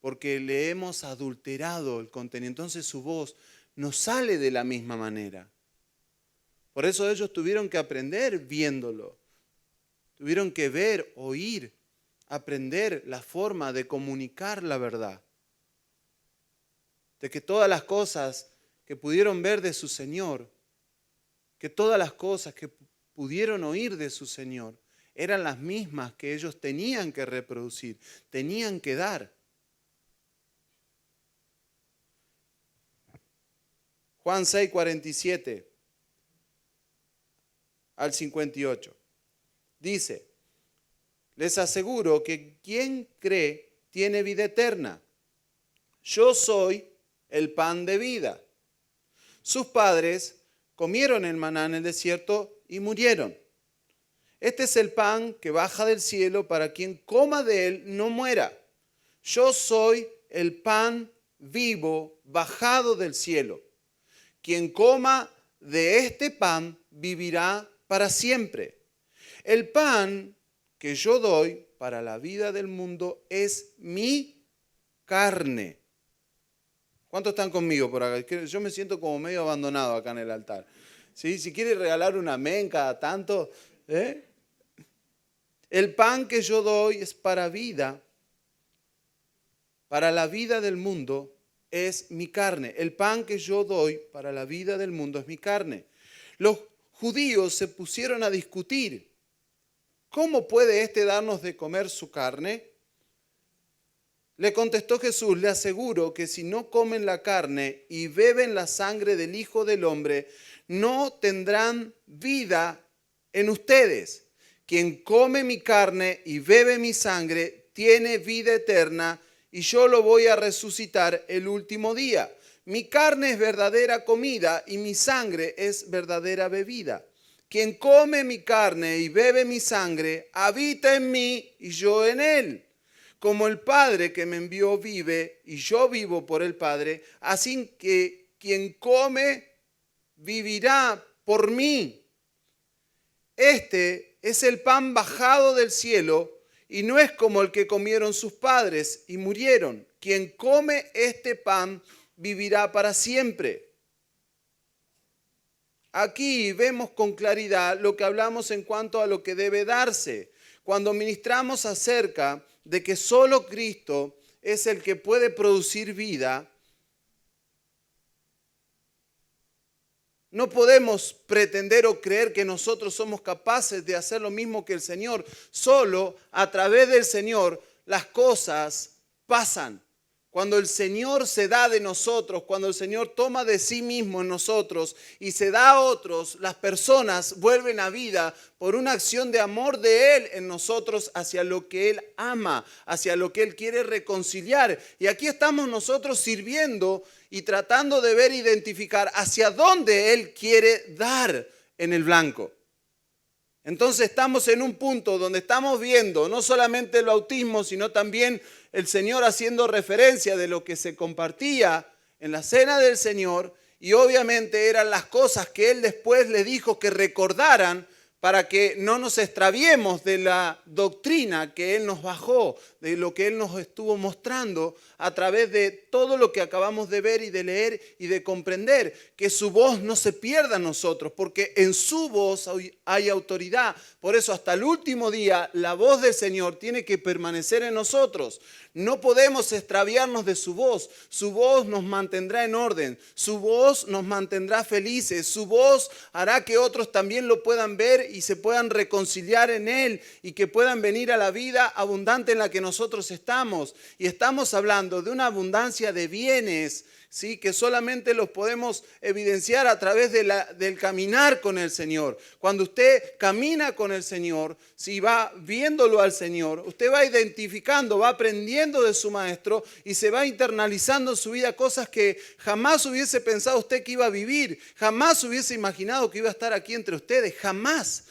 porque le hemos adulterado el contenido. Entonces su voz no sale de la misma manera. Por eso ellos tuvieron que aprender viéndolo, tuvieron que ver, oír, aprender la forma de comunicar la verdad. De que todas las cosas que pudieron ver de su Señor, que todas las cosas que pudieron oír de su Señor, eran las mismas que ellos tenían que reproducir, tenían que dar. Juan 6, 47 al 58. Dice: les aseguro que quien cree tiene vida eterna. Yo soy el pan de vida. Sus padres comieron el maná en el desierto y murieron. Este es el pan que baja del cielo para quien coma de él no muera. Yo soy el pan vivo bajado del cielo. Quien coma de este pan vivirá para siempre. El pan que yo doy para la vida del mundo es mi carne. ¿Cuántos están conmigo por acá? Yo me siento como medio abandonado acá en el altar. ¿Sí? Si quiere regalar un amén cada tanto. El pan que yo doy es para vida. Para la vida del mundo es mi carne. El pan que yo doy para la vida del mundo es mi carne. Los judíos se pusieron a discutir. ¿Cómo puede éste darnos de comer su carne? Le contestó Jesús: le aseguro que si no comen la carne y beben la sangre del Hijo del Hombre, no tendrán vida en ustedes. Quien come mi carne y bebe mi sangre tiene vida eterna, y yo lo voy a resucitar el último día. Mi carne es verdadera comida y mi sangre es verdadera bebida. Quien come mi carne y bebe mi sangre, habita en mí y yo en él. Como el Padre que me envió vive y yo vivo por el Padre, así que quien come vivirá por mí. Este es el pan bajado del cielo y no es como el que comieron sus padres y murieron. Quien come este pan vivirá para siempre. Aquí vemos con claridad lo que hablamos en cuanto a lo que debe darse. Cuando ministramos acerca de que solo Cristo es el que puede producir vida, No podemos pretender o creer que nosotros somos capaces de hacer lo mismo que el Señor. Solo a través del Señor las cosas pasan. Cuando el Señor se da de nosotros, cuando el Señor toma de sí mismo en nosotros y se da a otros, las personas vuelven a vida por una acción de amor de Él en nosotros hacia lo que Él ama, hacia lo que Él quiere reconciliar. Y aquí estamos nosotros sirviendo y tratando de ver, identificar hacia dónde Él quiere dar en el blanco. Entonces estamos en un punto donde estamos viendo no solamente el bautismo, sino también el Señor haciendo referencia de lo que se compartía en la cena del Señor, y obviamente eran las cosas que Él después le dijo que recordaran para que no nos extraviemos de la doctrina que Él nos bajó, de lo que Él nos estuvo mostrando a través de todo lo que acabamos de ver y de leer y de comprender, que su voz no se pierda en nosotros, porque en su voz hay autoridad. Por eso hasta el último día la voz del Señor tiene que permanecer en nosotros. No podemos extraviarnos de su voz nos mantendrá en orden, su voz nos mantendrá felices, su voz hará que otros también lo puedan ver y se puedan reconciliar en Él y que puedan venir a la vida abundante en la que nosotros estamos. Y estamos hablando de una abundancia de bienes, ¿sí?, que solamente los podemos evidenciar a través del caminar con el Señor. Cuando usted camina con el Señor, si va viéndolo al Señor, usted va identificando, va aprendiendo de su Maestro y se va internalizando en su vida cosas que jamás hubiese pensado usted que iba a vivir, jamás hubiese imaginado que iba a estar aquí entre ustedes, jamás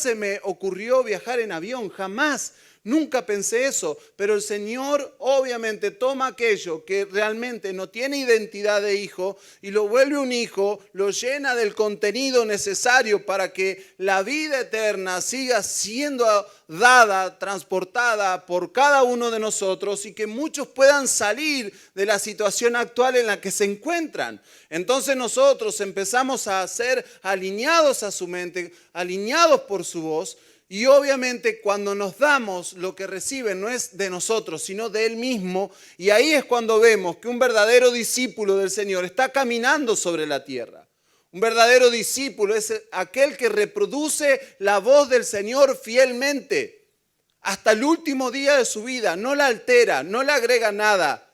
se me ocurrió viajar en avión, jamás. Nunca pensé eso, pero el Señor obviamente toma aquello que realmente no tiene identidad de hijo y lo vuelve un hijo, lo llena del contenido necesario para que la vida eterna siga siendo dada, transportada por cada uno de nosotros y que muchos puedan salir de la situación actual en la que se encuentran. Entonces nosotros empezamos a ser alineados a su mente, alineados por su voz. Y obviamente cuando nos damos, lo que reciben no es de nosotros, sino de Él mismo. Y ahí es cuando vemos que un verdadero discípulo del Señor está caminando sobre la tierra. Un verdadero discípulo es aquel que reproduce la voz del Señor fielmente hasta el último día de su vida. No la altera, no le agrega nada.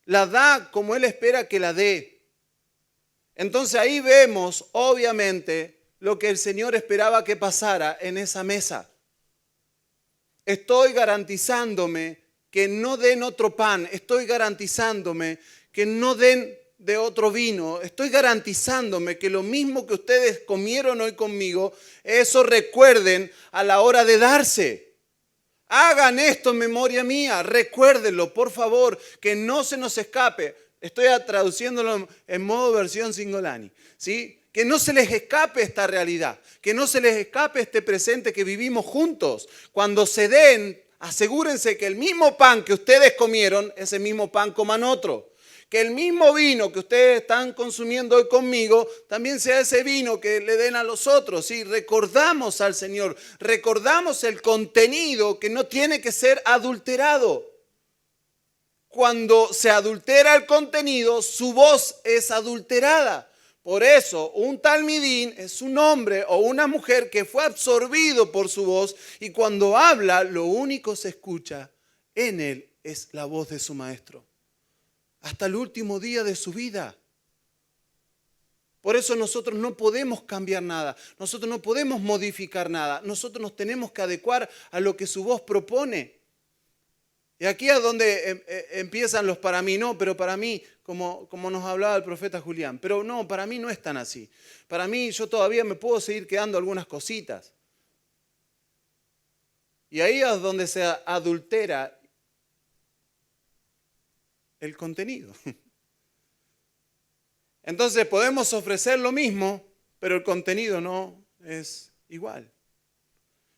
La da como Él espera que la dé. Entonces ahí vemos, obviamente, lo que el Señor esperaba que pasara en esa mesa. Estoy garantizándome que no den otro pan, estoy garantizándome que no den de otro vino, estoy garantizándome que lo mismo que ustedes comieron hoy conmigo, eso recuerden a la hora de darse. Hagan esto en memoria mía, recuérdenlo, por favor, que no se nos escape. Estoy traduciéndolo en modo versión Singolani, ¿sí? Que no se les escape esta realidad, que no se les escape este presente que vivimos juntos. Cuando se den, asegúrense que el mismo pan que ustedes comieron, ese mismo pan coman otro. Que el mismo vino que ustedes están consumiendo hoy conmigo, también sea ese vino que le den a los otros. ¿Sí? Recordamos al Señor, recordamos el contenido que no tiene que ser adulterado. Cuando se adultera el contenido, su voz es adulterada. Por eso, un talmidín es un hombre o una mujer que fue absorbido por su voz y cuando habla, lo único que se escucha en él es la voz de su maestro. Hasta el último día de su vida. Por eso nosotros no podemos cambiar nada, nosotros no podemos modificar nada, nosotros nos tenemos que adecuar a lo que su voz propone. Y aquí es donde empiezan los para mí, no, pero para mí, como nos hablaba el profeta Julián, pero no, para mí no es tan así. Para mí yo todavía me puedo seguir quedando algunas cositas. Y ahí es donde se adultera el contenido. Entonces podemos ofrecer lo mismo, pero el contenido no es igual.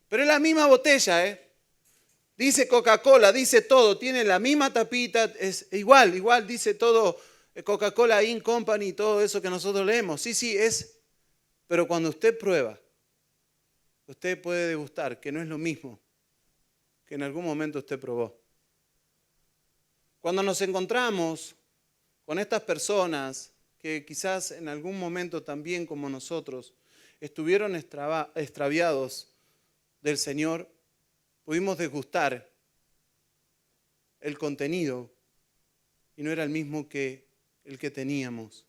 Pero es la misma botella, ¿eh? Dice Coca-Cola, dice todo, tiene la misma tapita, es igual, dice todo Coca-Cola Inc. Company y todo eso que nosotros leemos. Sí, es. Pero cuando usted prueba, usted puede degustar que no es lo mismo que en algún momento usted probó. Cuando nos encontramos con estas personas que quizás en algún momento también como nosotros estuvieron extraviados del Señor, pudimos degustar el contenido y no era el mismo que el que teníamos.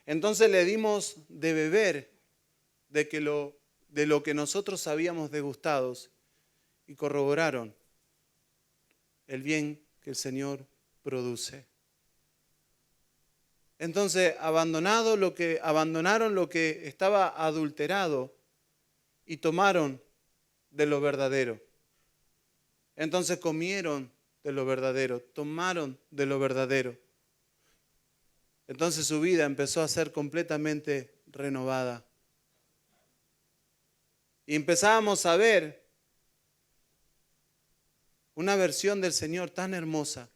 Entonces le dimos de beber de lo que nosotros habíamos degustado y corroboraron el bien que el Señor produce. Entonces abandonaron lo que estaba adulterado y tomaron de lo verdadero. Entonces comieron de lo verdadero, tomaron de lo verdadero. Entonces su vida empezó a ser completamente renovada. Y empezábamos a ver una versión del Señor tan hermosa.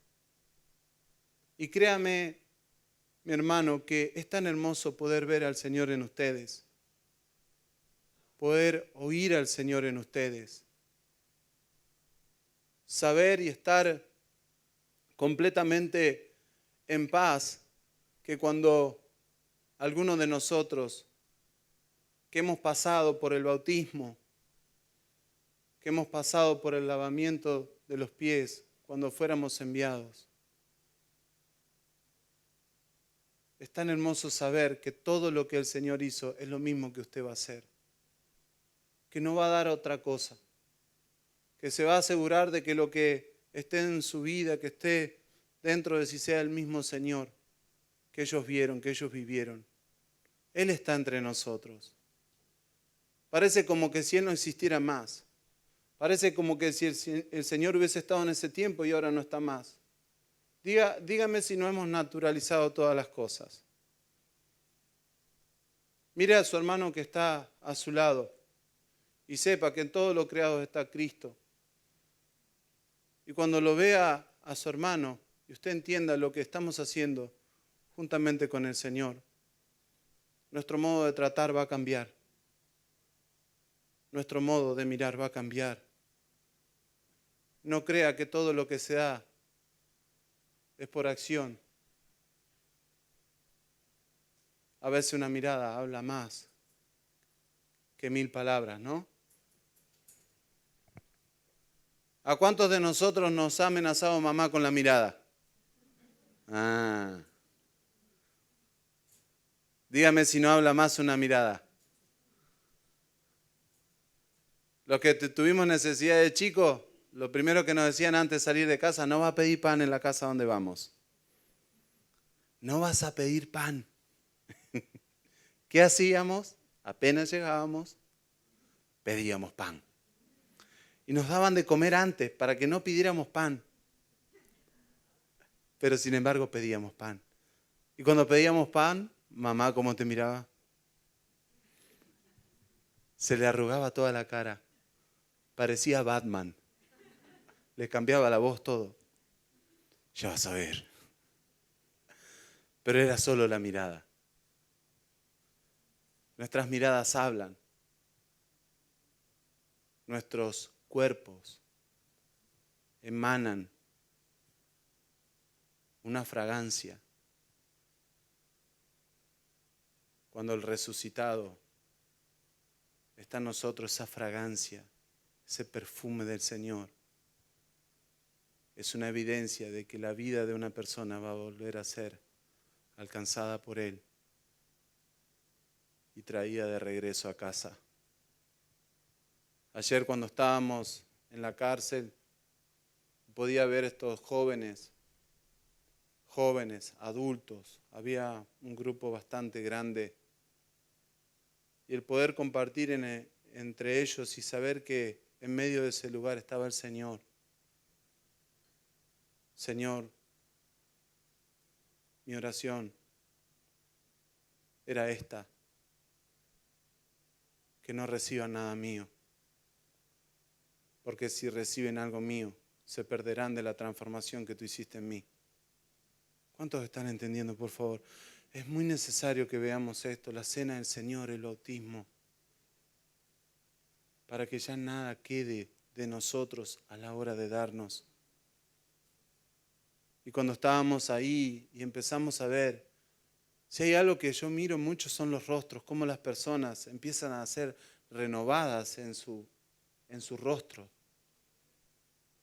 Y créame, mi hermano, que es tan hermoso poder ver al Señor en ustedes, poder oír al Señor en ustedes, saber y estar completamente en paz, que cuando alguno de nosotros que hemos pasado por el bautismo, que hemos pasado por el lavamiento de los pies, cuando fuéramos enviados, es tan hermoso saber que todo lo que el Señor hizo es lo mismo que usted va a hacer, que no va a dar otra cosa, que se va a asegurar de que lo que esté en su vida, que esté dentro de sí sea el mismo Señor que ellos vieron, que ellos vivieron. Él está entre nosotros. Parece como que si Él no existiera más. Parece como que si el Señor hubiese estado en ese tiempo y ahora no está más. Dígame si no hemos naturalizado todas las cosas. Mire a su hermano que está a su lado y sepa que en todo lo creado está Cristo. Y cuando lo vea a su hermano y usted entienda lo que estamos haciendo juntamente con el Señor, nuestro modo de tratar va a cambiar. Nuestro modo de mirar va a cambiar. No crea que todo lo que se da es por acción. A veces una mirada habla más que 1000 palabras, ¿no? ¿A cuántos de nosotros nos ha amenazado mamá con la mirada? Dígame si no habla más una mirada. Los que tuvimos necesidad de chicos, lo primero que nos decían antes de salir de casa, no va a pedir pan en la casa donde vamos. No vas a pedir pan. ¿Qué hacíamos? Apenas llegábamos, pedíamos pan. Y nos daban de comer antes para que no pidiéramos pan. Pero sin embargo pedíamos pan. Y cuando pedíamos pan, mamá, ¿cómo te miraba? Se le arrugaba toda la cara. Parecía Batman. Le cambiaba la voz todo. Ya vas a ver. Pero era solo la mirada. Nuestras miradas hablan. Nuestros cuerpos emanan una fragancia. Cuando el resucitado está en nosotros, esa fragancia, ese perfume del Señor, es una evidencia de que la vida de una persona va a volver a ser alcanzada por Él y traída de regreso a casa. Ayer cuando estábamos en la cárcel, podía ver estos jóvenes, adultos, había un grupo bastante grande, y el poder compartir entre ellos y saber que en medio de ese lugar estaba el Señor. Señor, mi oración era esta, que no reciban nada mío, porque si reciben algo mío, se perderán de la transformación que tú hiciste en mí. ¿Cuántos están entendiendo, por favor? Es muy necesario que veamos esto, la cena del Señor, el bautismo, para que ya nada quede de nosotros a la hora de darnos. Y cuando estábamos ahí y empezamos a ver Si hay algo que yo miro mucho son los rostros, cómo las personas empiezan a ser renovadas en su rostro,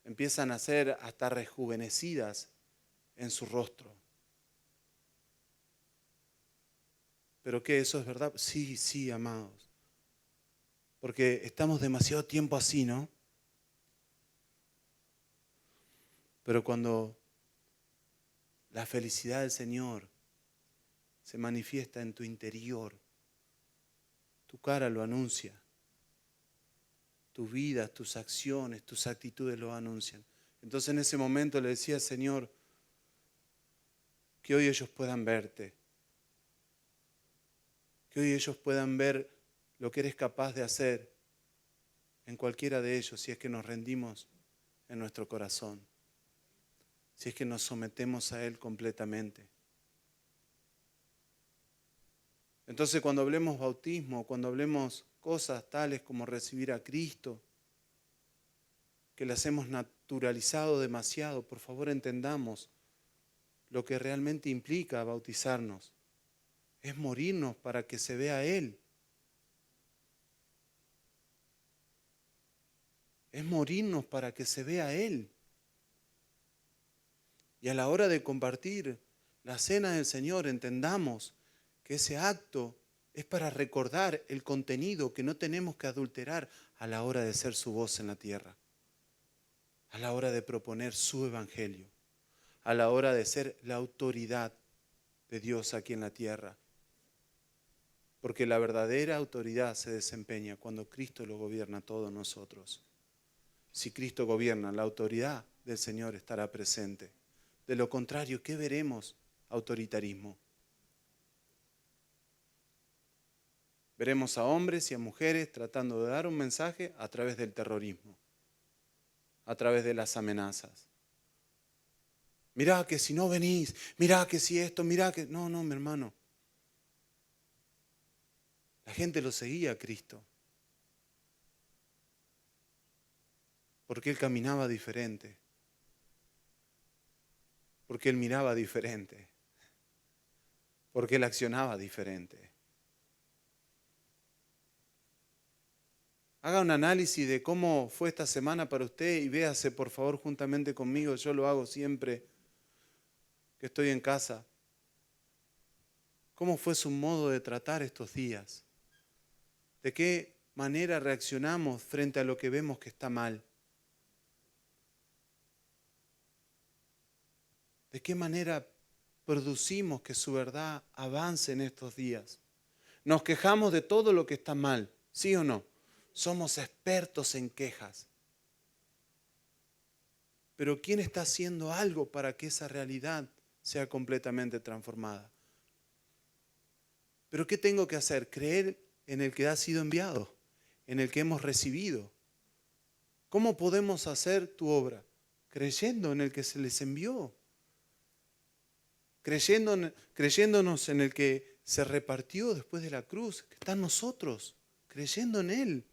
empiezan a ser hasta rejuvenecidas en su rostro. ¿Pero qué? ¿Eso es verdad? Sí, sí, amados. Porque estamos demasiado tiempo así, ¿no? Pero cuando la felicidad del Señor se manifiesta en tu interior, tu cara lo anuncia, tu vida, tus acciones, tus actitudes lo anuncian. Entonces en ese momento le decía, Señor, que hoy ellos puedan verte, que hoy ellos puedan ver lo que eres capaz de hacer en cualquiera de ellos, si es que nos rendimos en nuestro corazón, si es que nos sometemos a Él completamente. Entonces cuando hablemos bautismo, cuando hablemos cosas tales como recibir a Cristo, que las hemos naturalizado demasiado, por favor entendamos lo que realmente implica bautizarnos. Es morirnos para que se vea Él. Es morirnos para que se vea Él. Y a la hora de compartir la cena del Señor, entendamos que ese acto es para recordar el contenido que no tenemos que adulterar a la hora de ser su voz en la tierra, a la hora de proponer su evangelio, a la hora de ser la autoridad de Dios aquí en la tierra. Porque la verdadera autoridad se desempeña cuando Cristo lo gobierna a todos nosotros. Si Cristo gobierna, la autoridad del Señor estará presente. De lo contrario, ¿qué veremos? Autoritarismo. Veremos a hombres y a mujeres tratando de dar un mensaje a través del terrorismo, a través de las amenazas. Mirá que si no venís, mirá que si esto, mirá que... No, mi hermano. La gente lo seguía a Cristo. Porque Él caminaba diferente. Porque Él miraba diferente. Porque Él accionaba diferente. Haga un análisis de cómo fue esta semana para usted y véase por favor juntamente conmigo. Yo lo hago siempre que estoy en casa. ¿Cómo fue su modo de tratar estos días? ¿De qué manera reaccionamos frente a lo que vemos que está mal? ¿De qué manera producimos que su verdad avance en estos días? Nos quejamos de todo lo que está mal, ¿sí o no? Somos expertos en quejas. Pero ¿quién está haciendo algo para que esa realidad sea completamente transformada? ¿Pero qué tengo que hacer? Creer en el que ha sido enviado, en el que hemos recibido. ¿Cómo podemos hacer tu obra? Creyendo en el que se les envió. Creyéndonos en el que se repartió después de la cruz, que está en nosotros, creyendo en Él.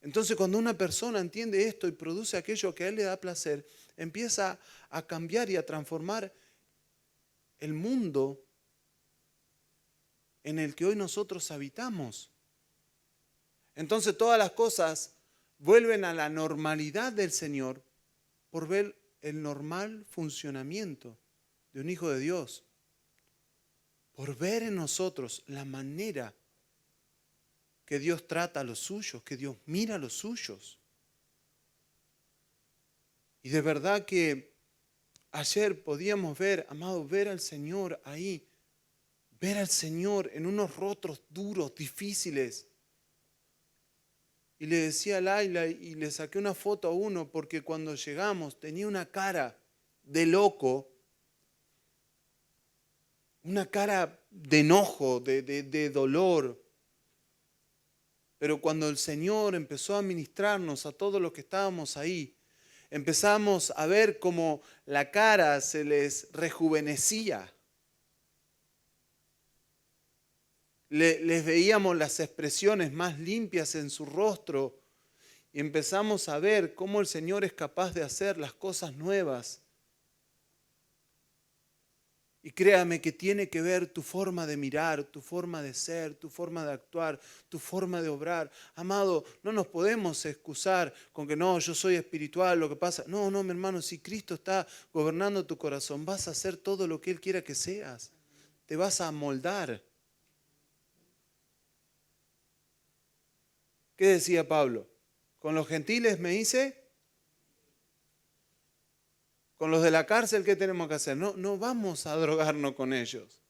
Entonces cuando una persona entiende esto y produce aquello que a Él le da placer, empieza a cambiar y a transformar el mundo en el que hoy nosotros habitamos. Entonces todas las cosas vuelven a la normalidad del Señor por ver el normal funcionamiento de un hijo de Dios, por ver en nosotros la manera que Dios trata a los suyos, que Dios mira a los suyos. Y de verdad que ayer podíamos ver, amados, ver al Señor ahí, ver al Señor en unos rostros duros, difíciles. Y le decía a Laila y le saqué una foto a uno porque cuando llegamos tenía una cara de loco, una cara de enojo, de dolor. Pero cuando el Señor empezó a ministrarnos a todos los que estábamos ahí, empezamos a ver cómo la cara se les rejuvenecía. Les veíamos las expresiones más limpias en su rostro y empezamos a ver cómo el Señor es capaz de hacer las cosas nuevas. Y créame que tiene que ver tu forma de mirar, tu forma de ser, tu forma de actuar, tu forma de obrar. Amado, no nos podemos excusar con que no, yo soy espiritual, lo que pasa. No, no, mi hermano, si Cristo está gobernando tu corazón, vas a hacer todo lo que Él quiera que seas. Te vas a moldar. ¿Qué decía Pablo? Con los gentiles me hice, con los de la cárcel, ¿qué tenemos que hacer? No, no vamos a drogarnos con ellos.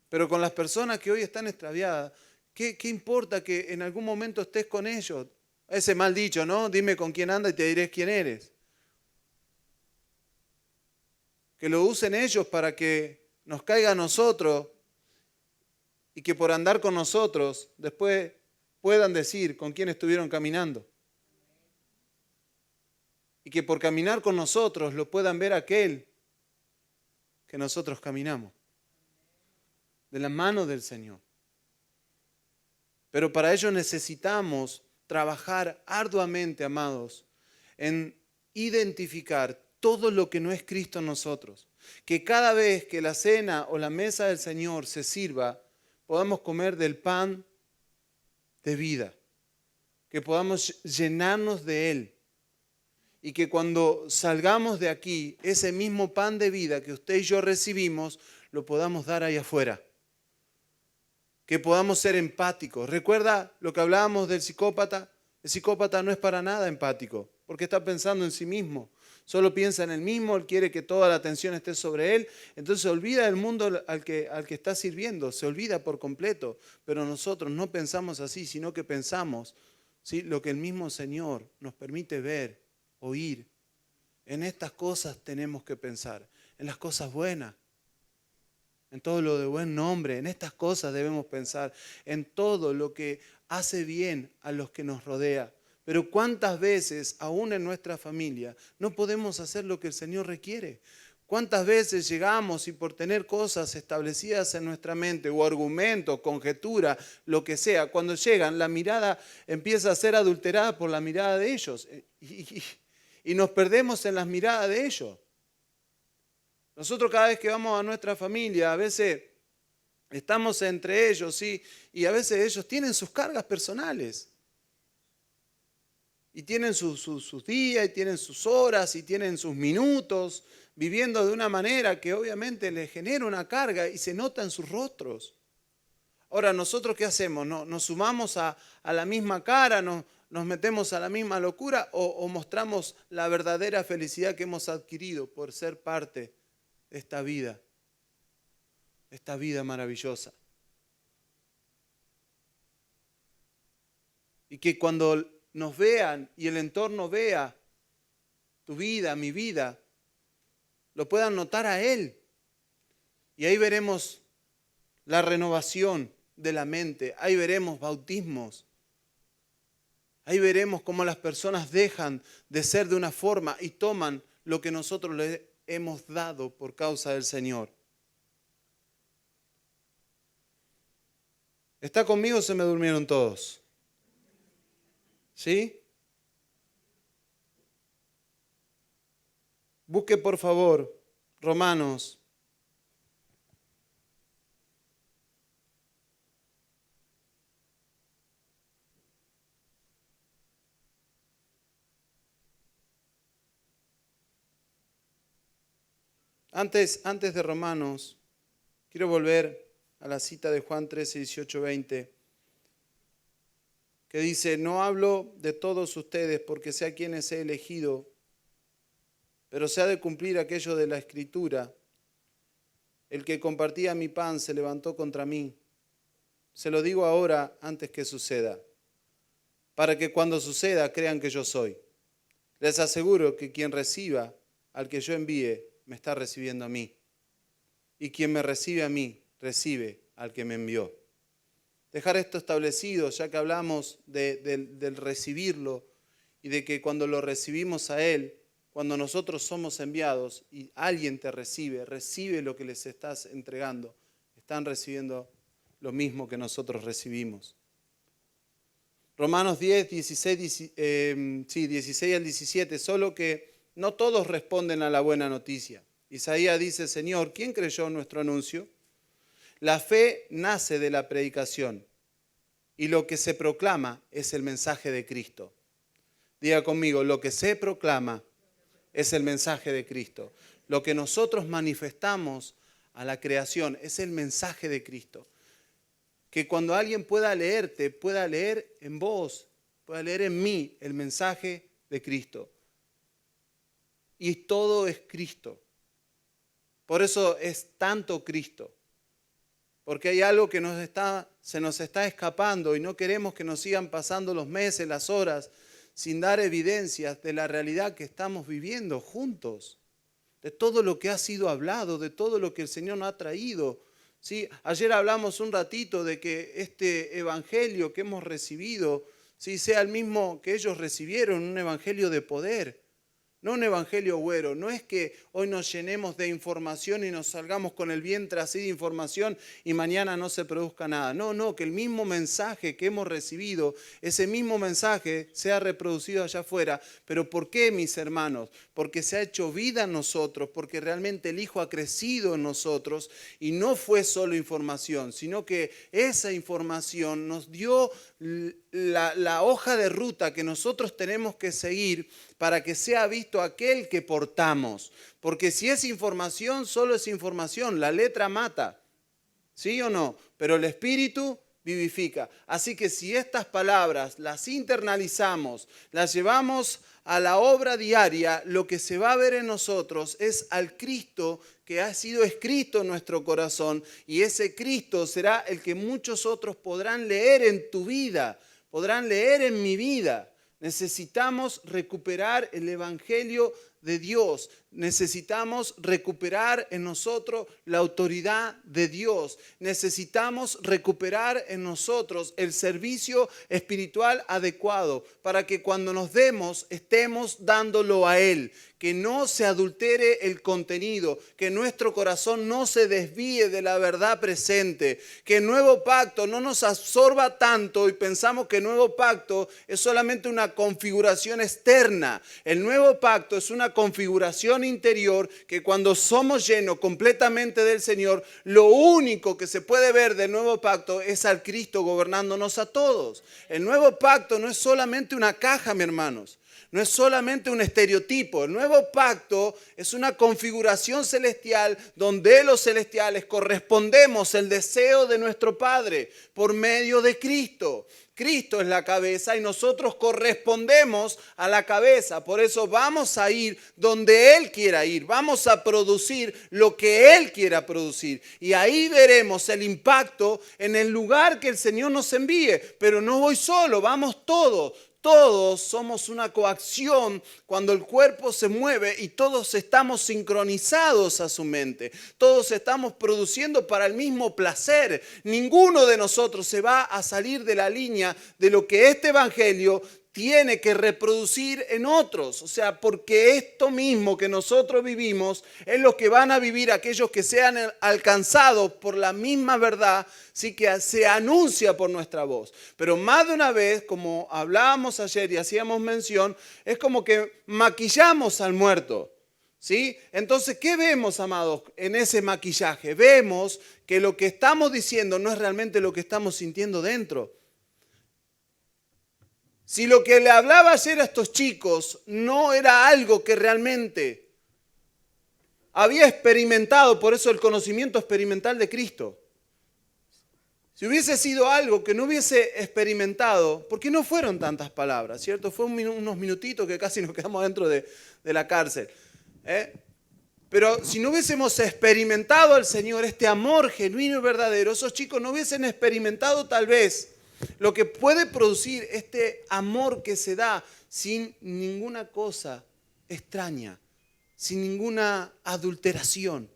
Pero con las personas que hoy están extraviadas, ¿qué importa que en algún momento estés con ellos? Ese mal dicho, ¿no? Dime con quién anda y te diré quién eres. Que lo usen ellos para que nos caiga a nosotros y que por andar con nosotros después puedan decir con quién estuvieron caminando. Y que por caminar con nosotros lo puedan ver aquel que nosotros caminamos. De la mano del Señor. Pero para ello necesitamos trabajar arduamente, amados, en identificar todo lo que no es Cristo en nosotros. Que cada vez que la cena o la mesa del Señor se sirva, podamos comer del pan de vida. Que podamos llenarnos de Él. Y que cuando salgamos de aquí, ese mismo pan de vida que usted y yo recibimos, lo podamos dar ahí afuera. Que podamos ser empáticos. ¿Recuerda lo que hablábamos del psicópata? El psicópata no es para nada empático, porque está pensando en sí mismo. Solo piensa en él mismo, él quiere que toda la atención esté sobre él. Entonces se olvida del mundo al que está sirviendo, se olvida por completo. Pero nosotros no pensamos así, sino que pensamos, ¿sí?, lo que el mismo Señor nos permite ver, oír. En estas cosas tenemos que pensar, en las cosas buenas. En todo lo de buen nombre, en estas cosas debemos pensar, en todo lo que hace bien a los que nos rodea. Pero cuántas veces, aún en nuestra familia, no podemos hacer lo que el Señor requiere. Cuántas veces llegamos y por tener cosas establecidas en nuestra mente o argumentos, conjetura, lo que sea, cuando llegan la mirada empieza a ser adulterada por la mirada de ellos y nos perdemos en las miradas de ellos. Nosotros cada vez que vamos a nuestra familia, a veces estamos entre ellos, ¿sí? Y a veces ellos tienen sus cargas personales. Y tienen sus días, y tienen sus horas, y tienen sus minutos, viviendo de una manera que obviamente les genera una carga y se nota en sus rostros. Ahora, ¿nosotros qué hacemos? ¿Nos sumamos a la misma cara? ¿Nos metemos a la misma locura? ¿O mostramos la verdadera felicidad que hemos adquirido por ser parte de esta vida maravillosa? Y que cuando nos vean y el entorno vea tu vida, mi vida, lo puedan notar a Él. Y ahí veremos la renovación de la mente, ahí veremos bautismos, ahí veremos cómo las personas dejan de ser de una forma y toman lo que nosotros les hemos dado por causa del Señor. ¿Está conmigo o se me durmieron todos? ¿Sí? Busque por favor Romanos. Antes de Romanos, quiero volver a la cita de Juan 13, 18, 20, que dice: no hablo de todos ustedes porque sé a quienes he elegido, pero se ha de cumplir aquello de la Escritura. El que compartía mi pan se levantó contra mí. Se lo digo ahora antes que suceda, para que cuando suceda crean que yo soy. Les aseguro que quien reciba al que yo envíe, me está recibiendo a mí. Y quien me recibe a mí, recibe al que me envió. Dejar esto establecido, ya que hablamos del recibirlo y de que cuando lo recibimos a Él, cuando nosotros somos enviados y alguien te recibe lo que les estás entregando, están recibiendo lo mismo que nosotros recibimos. Romanos 10, 16 al 17, solo que no todos responden a la buena noticia. Isaías dice, Señor, ¿quién creyó nuestro anuncio? La fe nace de la predicación y lo que se proclama es el mensaje de Cristo. Diga conmigo, lo que se proclama es el mensaje de Cristo. Lo que nosotros manifestamos a la creación es el mensaje de Cristo. Que cuando alguien pueda leerte, pueda leer en vos, pueda leer en mí el mensaje de Cristo. Y todo es Cristo. Por eso es tanto Cristo. Porque hay algo que se nos está escapando y no queremos que nos sigan pasando los meses, las horas, sin dar evidencias de la realidad que estamos viviendo juntos. De todo lo que ha sido hablado, de todo lo que el Señor nos ha traído. ¿Sí? Ayer hablamos un ratito de que este evangelio que hemos recibido, ¿sí?, sea el mismo que ellos recibieron, un evangelio de poder. No un evangelio güero, no es que hoy nos llenemos de información y nos salgamos con el vientre así de información y mañana no se produzca nada. No, que el mismo mensaje que hemos recibido, ese mismo mensaje sea reproducido allá afuera. ¿Pero por qué, mis hermanos? Porque se ha hecho vida en nosotros, porque realmente el Hijo ha crecido en nosotros y no fue solo información, sino que esa información nos dio la hoja de ruta que nosotros tenemos que seguir para que sea visto aquel que portamos. Porque si es información, solo es información. La letra mata. ¿Sí o no? Pero el Espíritu vivifica. Así que si estas palabras las internalizamos, las llevamos a la obra diaria, lo que se va a ver en nosotros es al Cristo que ha sido escrito en nuestro corazón. Y ese Cristo será el que muchos otros podrán leer en tu vida, podrán leer en mi vida. Necesitamos recuperar el Evangelio de Dios. Necesitamos recuperar en nosotros la autoridad de Dios. Necesitamos recuperar en nosotros el servicio espiritual adecuado para que cuando nos demos, estemos dándolo a Él. Que no se adultere el contenido, que nuestro corazón no se desvíe de la verdad presente, que el nuevo pacto no nos absorba tanto y pensamos que el nuevo pacto es solamente una configuración externa. El nuevo pacto es una configuración interior que cuando somos llenos completamente del Señor, lo único que se puede ver del nuevo pacto es al Cristo gobernándonos a todos. El nuevo pacto no es solamente una caja, mis hermanos. No es solamente un estereotipo. El nuevo pacto es una configuración celestial donde los celestiales correspondemos el deseo de nuestro Padre por medio de Cristo. Cristo es la cabeza y nosotros correspondemos a la cabeza. Por eso vamos a ir donde Él quiera ir. Vamos a producir lo que Él quiera producir. Y ahí veremos el impacto en el lugar que el Señor nos envíe. Pero no voy solo, vamos todos. Todos somos una coacción cuando el cuerpo se mueve y todos estamos sincronizados a su mente. Todos estamos produciendo para el mismo placer. Ninguno de nosotros se va a salir de la línea de lo que este evangelio tiene que reproducir en otros. O sea, porque esto mismo que nosotros vivimos es lo que van a vivir aquellos que sean alcanzados por la misma verdad, sí, que se anuncia por nuestra voz. Pero más de una vez, como hablábamos ayer y hacíamos mención, es como que maquillamos al muerto. ¿Sí? Entonces, ¿qué vemos, amados, en ese maquillaje? Vemos que lo que estamos diciendo no es realmente lo que estamos sintiendo dentro. Si lo que le hablaba ayer a estos chicos no era algo que realmente había experimentado, por eso el conocimiento experimental de Cristo. Si hubiese sido algo que no hubiese experimentado, porque no fueron tantas palabras, ¿cierto? Fue unos minutitos que casi nos quedamos dentro de la cárcel. Pero si no hubiésemos experimentado al Señor, este amor genuino y verdadero, esos chicos no hubiesen experimentado tal vez lo que puede producir este amor que se da sin ninguna cosa extraña, sin ninguna adulteración.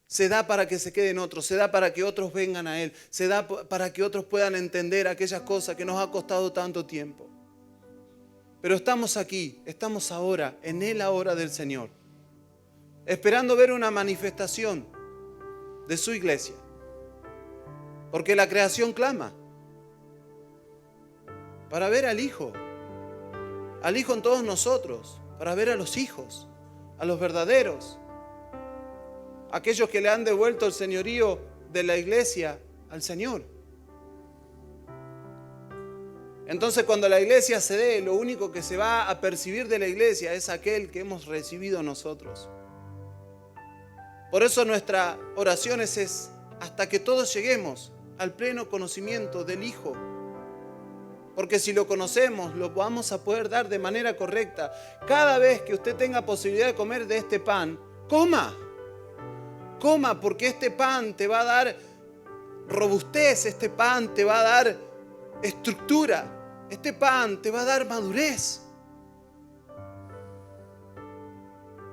Se da para que se queden otros, se da para que otros vengan a Él, se da para que otros puedan entender aquellas cosas que nos ha costado tanto tiempo. Pero estamos aquí, estamos ahora, en la hora del Señor, esperando ver una manifestación de su iglesia. Porque la creación clama para ver al Hijo en todos nosotros, para ver a los hijos, a los verdaderos, aquellos que le han devuelto el señorío de la iglesia al Señor. Entonces, cuando la iglesia se dé, lo único que se va a percibir de la iglesia es aquel que hemos recibido nosotros. Por eso nuestra oración es hasta que todos lleguemos al pleno conocimiento del Hijo. Porque si lo conocemos, lo vamos a poder dar de manera correcta. Cada vez que usted tenga posibilidad de comer de este pan, coma. Coma, porque este pan te va a dar robustez, este pan te va a dar estructura, este pan te va a dar madurez.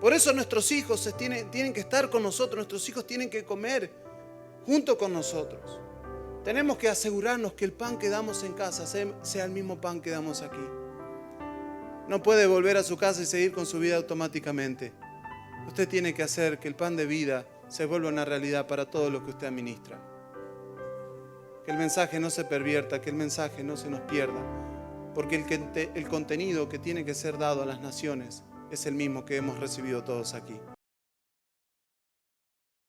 Por eso nuestros hijos tienen que estar con nosotros, nuestros hijos tienen que comer junto con nosotros. Tenemos que asegurarnos que el pan que damos en casa sea el mismo pan que damos aquí. No puede volver a su casa y seguir con su vida automáticamente. Usted tiene que hacer que el pan de vida se vuelva una realidad para todo lo que usted administra. Que el mensaje no se pervierta, que el mensaje no se nos pierda. Porque el contenido que tiene que ser dado a las naciones es el mismo que hemos recibido todos aquí.